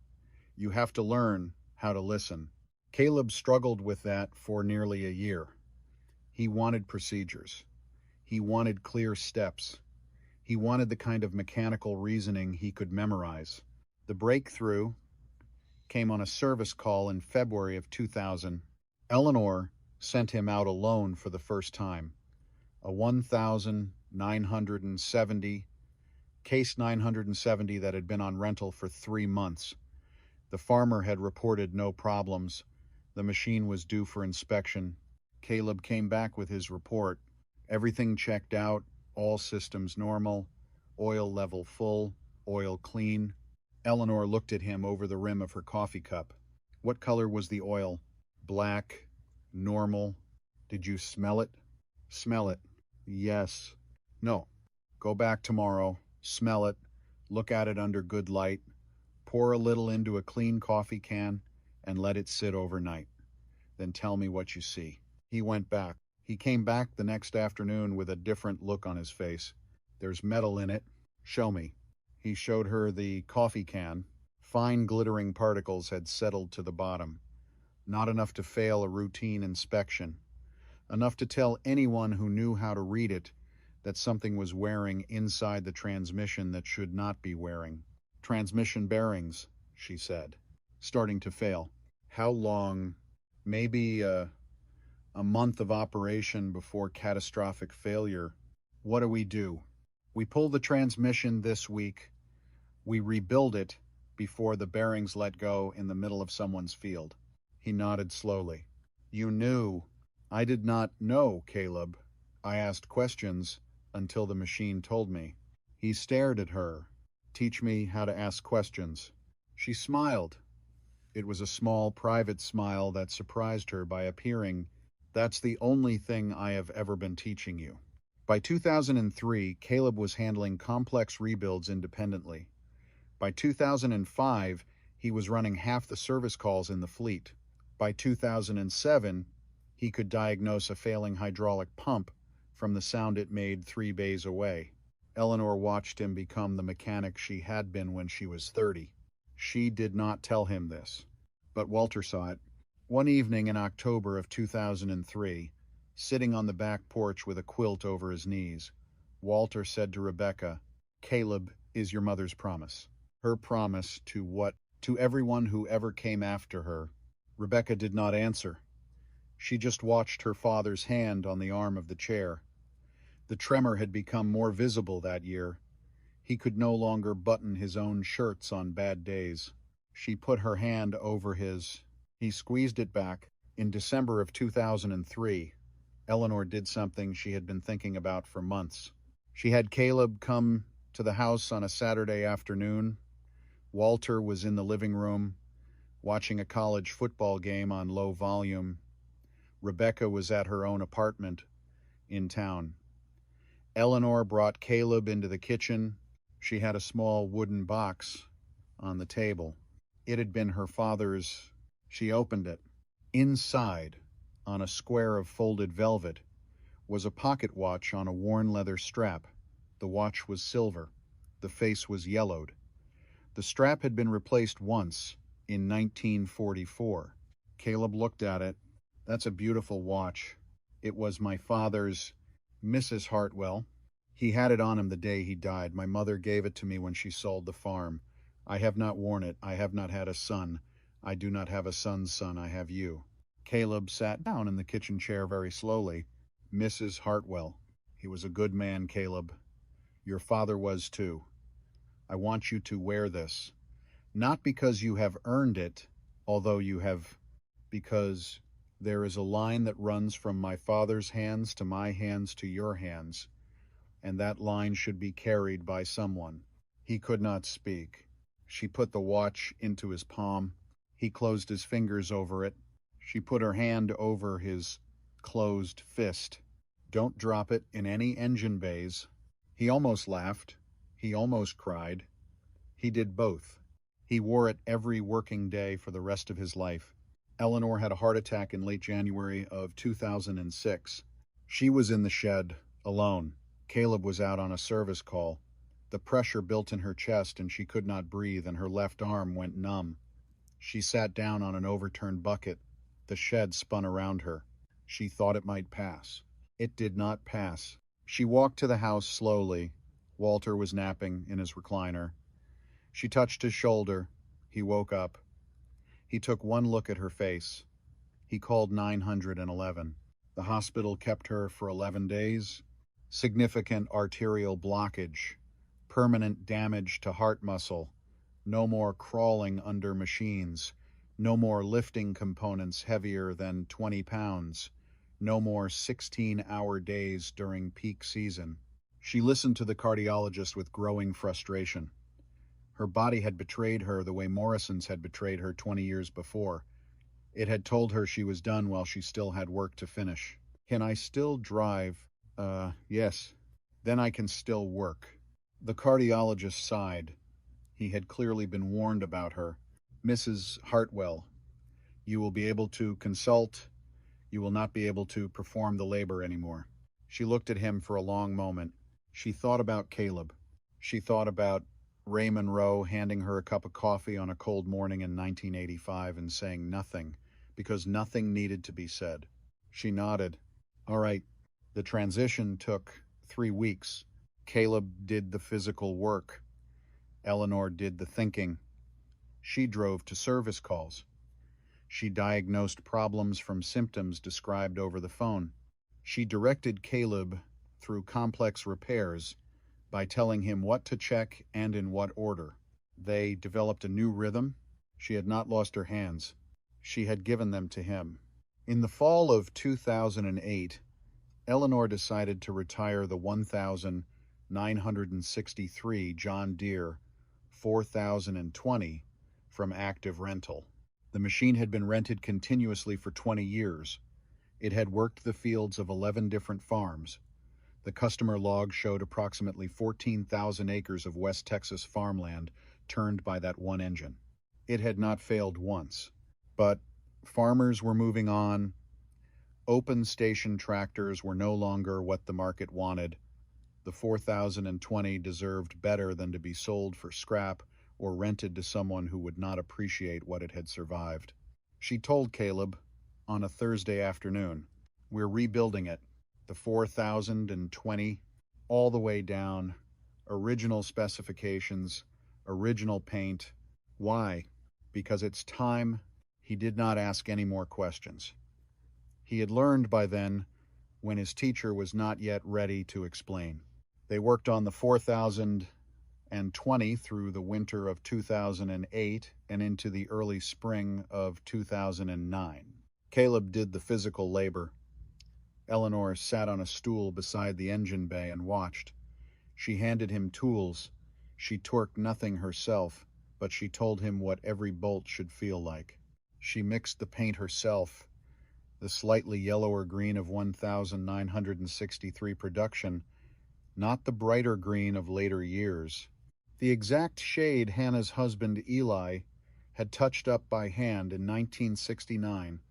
Speaker 1: You have to learn how to listen." Caleb struggled with that for nearly a year. He wanted procedures. He wanted clear steps. He wanted the kind of mechanical reasoning he could memorize. The breakthrough came on a service call in February of 2000. Eleanor sent him out alone for the first time. A 1970 case 970 that had been on rental for 3 months. The farmer had reported no problems. The machine was due for inspection. Caleb came back with his report. Everything checked out, all systems normal, oil level full, oil clean. Eleanor looked at him over the rim of her coffee cup. "What color was the oil?" "Black, normal." "Did you smell it?" "Smell it." "Yes." "No. Go back tomorrow, smell it, look at it under good light, pour a little into a clean coffee can, and let it sit overnight. Then tell me what you see." He went back. He came back the next afternoon with a different look on his face. "There's metal in it." "Show me." He showed her the coffee can. Fine glittering particles had settled to the bottom. Not enough to fail a routine inspection. Enough to tell anyone who knew how to read it that something was wearing inside the transmission that should not be wearing. "Transmission bearings," she said. "Starting to fail." "How long?" "Maybe a month of operation before catastrophic failure." "What do we do?" "We pull the transmission this week. We rebuild it before the bearings let go in the middle of someone's field." He nodded slowly. "You knew." "I did not know, Caleb. I asked questions until the machine told me." He stared at her. "Teach me how to ask questions." She smiled. It was a small, private smile that surprised her by appearing. "That's the only thing I have ever been teaching you." By 2003, Caleb was handling complex rebuilds independently. By 2005, he was running half the service calls in the fleet. By 2007, he could diagnose a failing hydraulic pump from the sound it made 3 bays away. Eleanor watched him become the mechanic she had been when she was 30. She did not tell him this, but Walter saw it. One evening in October of 2003, sitting on the back porch with a quilt over his knees, Walter said to Rebecca, "Caleb is your mother's promise." Her promise to what? To everyone who ever came after her. Rebecca did not answer. She just watched her father's hand on the arm of the chair. The tremor had become more visible that year. He could no longer button his own shirts on bad days. She put her hand over his. He squeezed it back. In December of 2003, Eleanor did something she had been thinking about for months. She had Caleb come to the house on a Saturday afternoon. Walter was in the living room, watching a college football game on low volume. Rebecca was at her own apartment in town. Eleanor brought Caleb into the kitchen. She had a small wooden box on the table. It had been her father's. She opened it. Inside, on a square of folded velvet, was a pocket watch on a worn leather strap. The watch was silver. The face was yellowed. The strap had been replaced once, in 1944. Caleb looked at it. That's a beautiful watch. It was my father's, Mrs. Hartwell. He had it on him the day he died. My mother gave it to me when she sold the farm. I have not worn it. I have not had a son. I do not have a son's son. I have you. Caleb sat down in the kitchen chair very slowly. Mrs. Hartwell. He was a good man, Caleb. Your father was too. I want you to wear this. Not because you have earned it, although you have, because there is a line that runs from my father's hands to my hands to your hands, and that line should be carried by someone. He could not speak. She put the watch into his palm. He closed his fingers over it. She put her hand over his closed fist. Don't drop it in any engine bays. He almost laughed. He almost cried. He did both. He wore it every working day for the rest of his life. Eleanor had a heart attack in late January of 2006. She was in the shed, alone. Caleb was out on a service call. The pressure built in her chest and she could not breathe, and her left arm went numb. She sat down on an overturned bucket. The shed spun around her. She thought it might pass. It did not pass. She walked to the house slowly. Walter was napping in his recliner. She touched his shoulder. He woke up. He took one look at her face. He called 911. The hospital kept her for 11 days. Significant arterial blockage. Permanent damage to heart muscle. No more crawling under machines. No more lifting components heavier than 20 pounds. No more 16-hour days during peak season. She listened to the cardiologist with growing frustration. Her body had betrayed her the way Morrison's had betrayed her 20 years before. It had told her she was done while she still had work to finish. Can I still drive? Yes. Then I can still work. The cardiologist sighed. He had clearly been warned about her. Mrs. Hartwell, you will be able to consult. You will not be able to perform the labor anymore. She looked at him for a long moment. She thought about Caleb. She thought about Ray Monroe handing her a cup of coffee on a cold morning in 1985 and saying nothing, because nothing needed to be said. She nodded. All right. The transition took 3 weeks. Caleb did the physical work. Eleanor did the thinking. She drove to service calls. She diagnosed problems from symptoms described over the phone. She directed Caleb through complex repairs by telling him what to check and in what order. They developed a new rhythm. She had not lost her hands. She had given them to him. In the fall of 2008, Eleanor decided to retire the 1963 John Deere 4020 from active rental. The machine had been rented continuously for 20 years. It had worked the fields of 11 different farms. The customer log showed approximately 14,000 acres of West Texas farmland turned by that one engine. It had not failed once. But farmers were moving on. Open station tractors were no longer what the market wanted. The 4020 deserved better than to be sold for scrap or rented to someone who would not appreciate what it had survived. She told Caleb on a Thursday afternoon, "We're rebuilding it. The 4020, all the way down, original specifications, original paint." Why? because it's time. He did not ask any more questions. He had learned by then when his teacher was not yet ready to explain. They worked on the 4020 through the winter of 2008 and into the early spring of 2009. Caleb did the physical labor. Eleanor sat on a stool beside the engine bay and watched. She handed him tools. She torqued nothing herself, but she told him what every bolt should feel like. She mixed the paint herself, the slightly yellower green of 1963 production, not the brighter green of later years. The exact shade Hannah's husband Eli had touched up by hand in 1969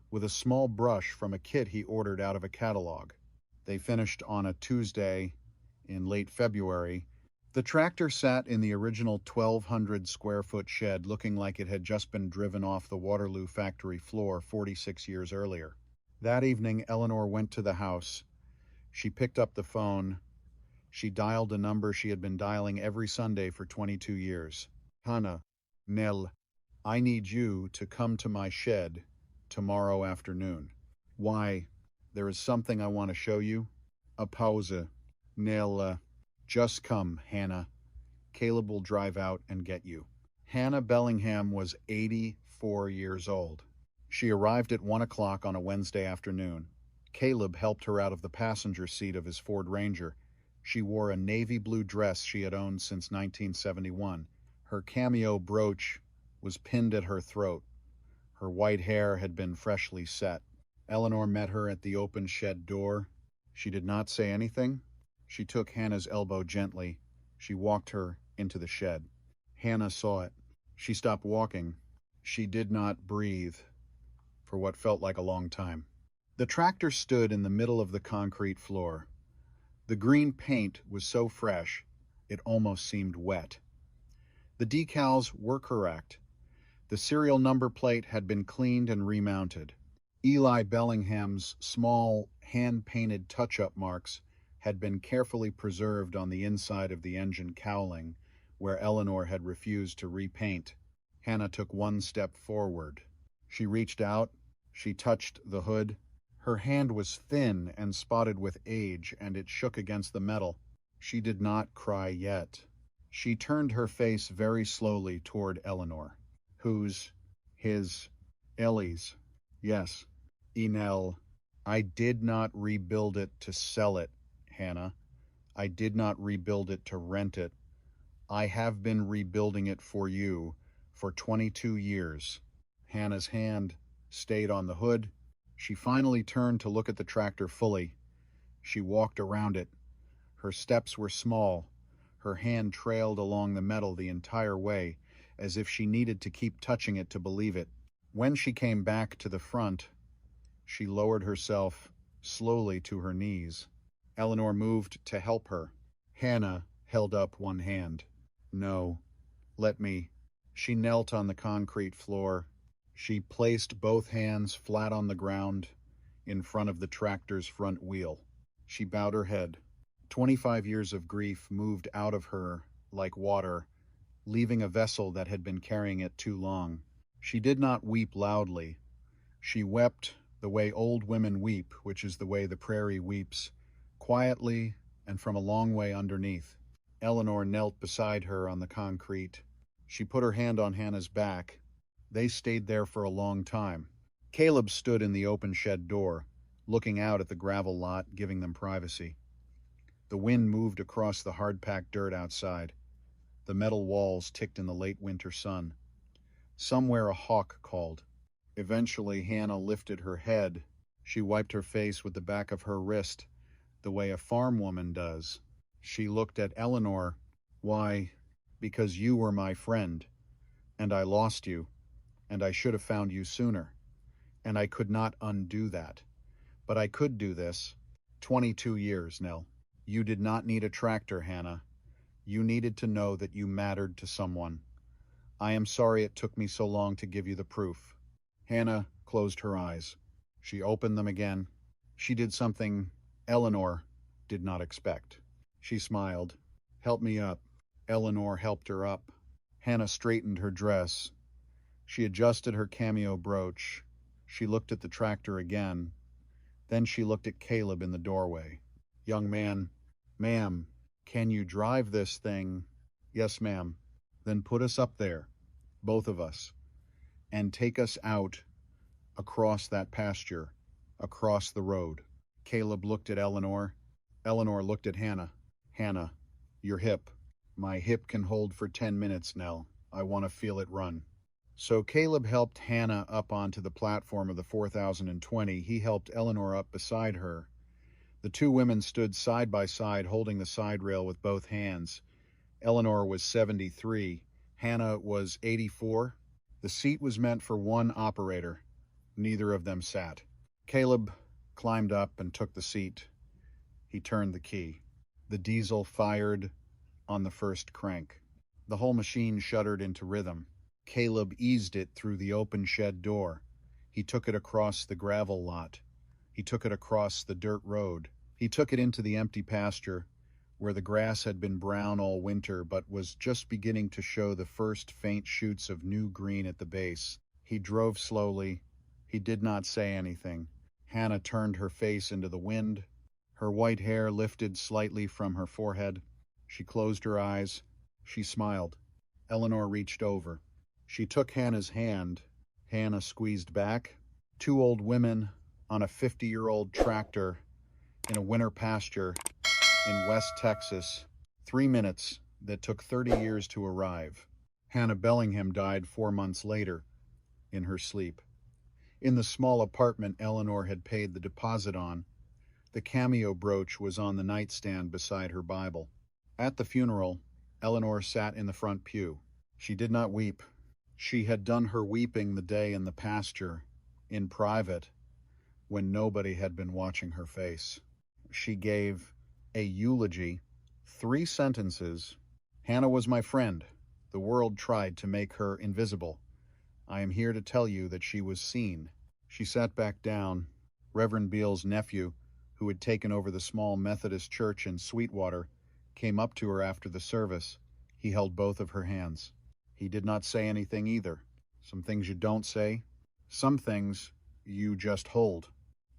Speaker 1: with a small brush from a kit he ordered out of a catalog. They finished on a Tuesday in late February. The tractor sat in the original 1,200 square foot shed looking like it had just been driven off the Waterloo factory floor 46 years earlier. That evening, Eleanor went to the house. She picked up the phone. She dialed a number she had been dialing every Sunday for 22 years. Hannah, Nell, I need you to come to my shed tomorrow afternoon. Why? There is something I want to show you. A pause. Nell, just come, Hannah. Caleb will drive out and get you. Hannah Bellingham was 84 years old. She arrived at 1 o'clock on a Wednesday afternoon. Caleb helped her out of the passenger seat of his Ford Ranger. She wore a navy blue dress she had owned since 1971. Her cameo brooch was pinned at her throat. Her white hair had been freshly set. Eleanor met her at the open shed door. She did not say anything. She took Hannah's elbow gently. She walked her into the shed. Hannah saw it. She stopped walking. She did not breathe for what felt like a long time. The tractor stood in the middle of the concrete floor. The green paint was so fresh, it almost seemed wet. The decals were correct. The serial number plate had been cleaned and remounted. Eli Bellingham's small, hand-painted touch-up marks had been carefully preserved on the inside of the engine cowling, where Eleanor had refused to repaint. Hannah took one step forward. She reached out. She touched the hood. Her hand was thin and spotted with age, and it shook against the metal. She did not cry yet. She turned her face very slowly toward Eleanor. Whose? His? Ellie's. Yes. Enel. I did not rebuild it to sell it, Hannah. I did not rebuild it to rent it. I have been rebuilding it for you for 22 years. Hannah's hand stayed on the hood. She finally turned to look at the tractor fully. She walked around it. Her steps were small. Her hand trailed along the metal the entire way, as if she needed to keep touching it to believe it. When she came back to the front, she lowered herself slowly to her knees. Eleanor moved to help her. Hannah held up one hand. No, let me. She knelt on the concrete floor. She placed both hands flat on the ground in front of the tractor's front wheel. She bowed her head. 25 years of grief moved out of her like water, leaving a vessel that had been carrying it too long. She did not weep loudly. She wept the way old women weep, which is the way the prairie weeps, quietly and from a long way underneath. Eleanor knelt beside her on the concrete. She put her hand on Hannah's back. They stayed there for a long time. Caleb stood in the open shed door, looking out at the gravel lot, giving them privacy. The wind moved across the hard-packed dirt outside. The metal walls ticked in the late winter sun. Somewhere a hawk called. Eventually, Hannah lifted her head. She wiped her face with the back of her wrist, the way a farm woman does. She looked at Eleanor. Why, because you were my friend, and I lost you, and I should have found you sooner, and I could not undo that. But I could do this. 22 years, Nell. You did not need a tractor, Hannah. You needed to know that you mattered to someone. I am sorry it took me so long to give you the proof. Hannah closed her eyes. She opened them again. She did something Eleanor did not expect. She smiled. Help me up. Eleanor helped her up. Hannah straightened her dress. She adjusted her cameo brooch. She looked at the tractor again. Then she looked at Caleb in the doorway. Young man, ma'am, can you drive this thing? Yes, ma'am. Then put us up there, both of us, and take us out across that pasture, across the road. Caleb looked at Eleanor. Eleanor looked at Hannah. Hannah, your hip. My hip can hold for 10 minutes, Nell. I want to feel it run. So Caleb helped Hannah up onto the platform of the 4020. He helped Eleanor up beside her. The two women stood side by side, holding the side rail with both hands. Eleanor was 73. Hannah was 84. The seat was meant for one operator. Neither of them sat. Caleb climbed up and took the seat. He turned the key. The diesel fired on the first crank. The whole machine shuddered into rhythm. Caleb eased it through the open shed door. He took it across the gravel lot. He took it across the dirt road. He took it into the empty pasture, where the grass had been brown all winter but was just beginning to show the first faint shoots of new green at the base. He drove slowly. He did not say anything. Hannah turned her face into the wind. Her white hair lifted slightly from her forehead. She closed her eyes. She smiled. Eleanor reached over. She took Hannah's hand. Hannah squeezed back. Two old women on a 50-year-old tractor in a winter pasture in West Texas. 3 minutes that took 30 years to arrive. Hannah Bellingham died 4 months later in her sleep. In the small apartment Eleanor had paid the deposit on, the cameo brooch was on the nightstand beside her Bible. At the funeral, Eleanor sat in the front pew. She did not weep. She had done her weeping the day in the pasture, in private, when nobody had been watching her face. She gave a eulogy, 3 sentences. Hannah was my friend. The world tried to make her invisible. I am here to tell you that she was seen. She sat back down. Reverend Beale's nephew, who had taken over the small Methodist church in Sweetwater, came up to her after the service. He held both of her hands. He did not say anything either. Some things you don't say. Some things you just hold.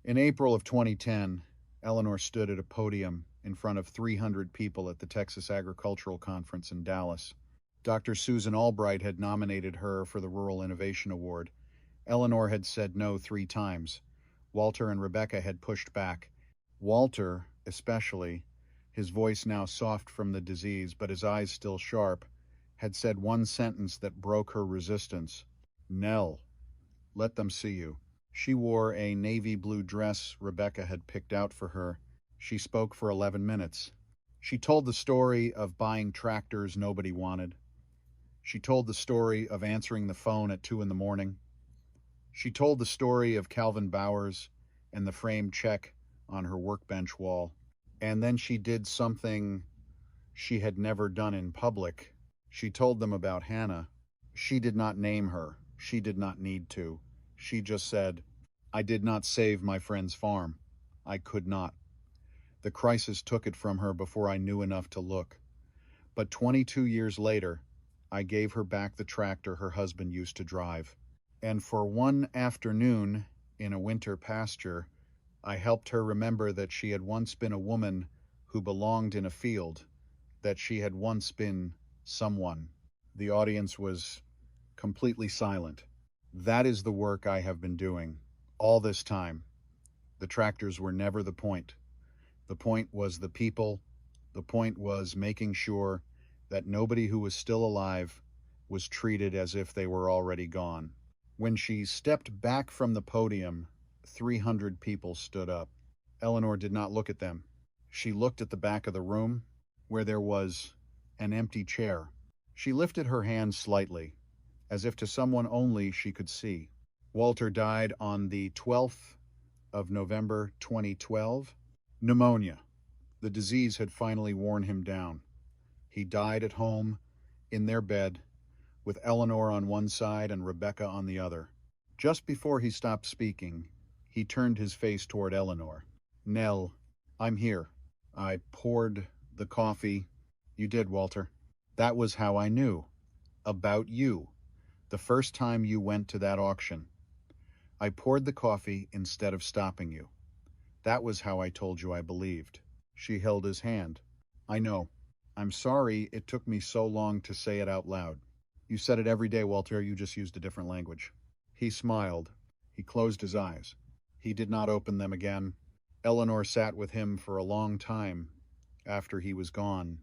Speaker 1: In April of 2010, Eleanor stood at a podium in front of 300 people at the Texas Agricultural Conference in Dallas. Dr. Susan Albright had nominated her for the Rural Innovation Award. Eleanor had said no 3 times. Walter and Rebecca had pushed back. Walter, especially, his voice now soft from the disease but his eyes still sharp, had said one sentence that broke her resistance. Nell, let them see you. She wore a navy blue dress Rebecca had picked out for her. She spoke for 11 minutes. She told the story of buying tractors nobody wanted. She told the story of answering the phone at 2 in the morning. She told the story of Calvin Bowers and the framed check on her workbench wall. And then she did something she had never done in public. She told them about Hannah. She did not name her. She did not need to. She just said, I did not save my friend's farm. I could not. The crisis took it from her before I knew enough to look. But 22 years later, I gave her back the tractor her husband used to drive. And for one afternoon in a winter pasture, I helped her remember that she had once been a woman who belonged in a field, that she had once been someone. The audience was completely silent. That is the work I have been doing all this time. The tractors were never the point. The point was the people. The point was making sure that nobody who was still alive was treated as if they were already gone. When she stepped back from the podium, 300 people stood up. Eleanor did not look at them. She looked at the back of the room, where there was an empty chair. She lifted her hand slightly, as if to someone only she could see. Walter died on the 12th of November 2012. Pneumonia. The disease had finally worn him down. He died at home, in their bed, with Eleanor on one side and Rebecca on the other. Just before he stopped speaking, he turned his face toward Eleanor. Nell, I'm here. I poured the coffee. You did, Walter. That was how I knew. About you. The first time you went to that auction, I poured the coffee instead of stopping you. That was how I told you I believed." She held his hand. "I know. I'm sorry it took me so long to say it out loud. You said it every day, Walter, you just used a different language." He smiled. He closed his eyes. He did not open them again. Eleanor sat with him for a long time after he was gone.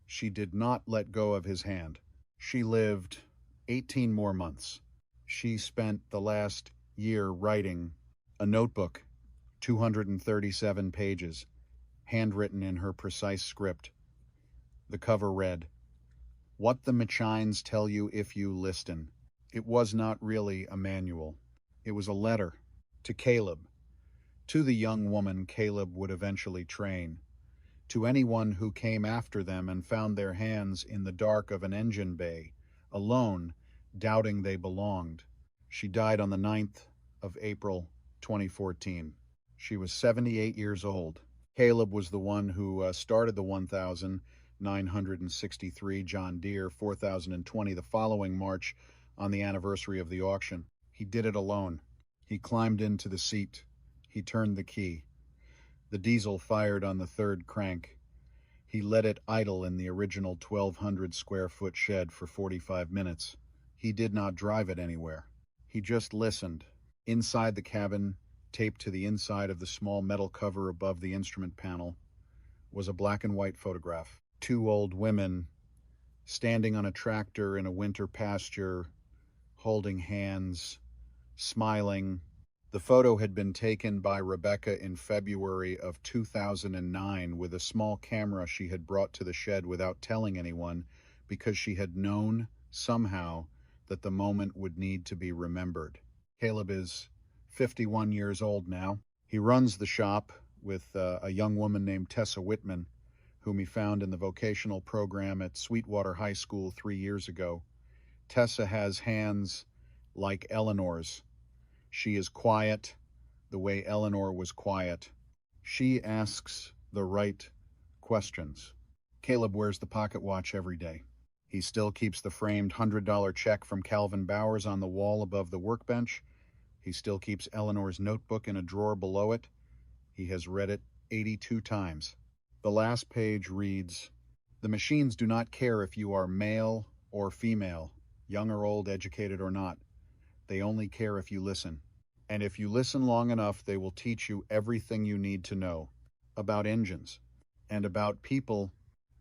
Speaker 1: She did not let go of his hand. She lived 18 more months. She spent the last year writing a notebook, 237 pages, handwritten in her precise script. The cover read, "What the Machines Tell You If You Listen." It was not really a manual. It was a letter to Caleb, to the young woman Caleb would eventually train, to anyone who came after them and found their hands in the dark of an engine bay, alone, doubting they belonged. She died on the 9th of April, 2014. She was 78 years old. Caleb was the one who started the 1963 John Deere 4020 the following March on the anniversary of the auction. He did it alone. He climbed into the seat. He turned the key. The diesel fired on the third crank. He let it idle in the original 1,200 square foot shed for 45 minutes. He did not drive it anywhere. He just listened. Inside the cabin, taped to the inside of the small metal cover above the instrument panel, was a black and white photograph. Two old women standing on a tractor in a winter pasture, holding hands, smiling. The photo had been taken by Rebecca in February of 2009 with a small camera she had brought to the shed without telling anyone, because she had known somehow that the moment would need to be remembered. Caleb is 51 years old now. He runs the shop with a young woman named Tessa Whitman, whom he found in the vocational program at Sweetwater High School 3 years ago. Tessa has hands like Eleanor's. She is quiet, the way Eleanor was quiet. She asks the right questions. Caleb wears the pocket watch every day. He still keeps the framed $100 check from Calvin Bowers on the wall above the workbench. He still keeps Eleanor's notebook in a drawer below it. He has read it 82 times. The last page reads, "The machines do not care if you are male or female, young or old, educated or not. They only care if you listen. And if you listen long enough, they will teach you everything you need to know about engines and about people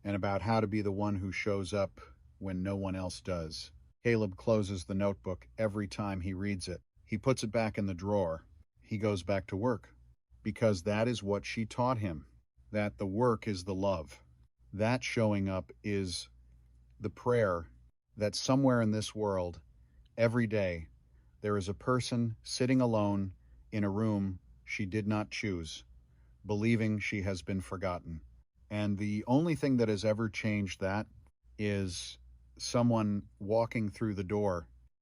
Speaker 1: and about how to be the one who shows up when no one else does." Caleb closes the notebook every time he reads it. He puts it back in the drawer. He goes back to work, because that is what she taught him, that the work is the love. That showing up is the prayer that somewhere in this world, every day, there is a person sitting alone in a room she did not choose, believing she has been forgotten. And the only thing that has ever changed that is someone walking through the door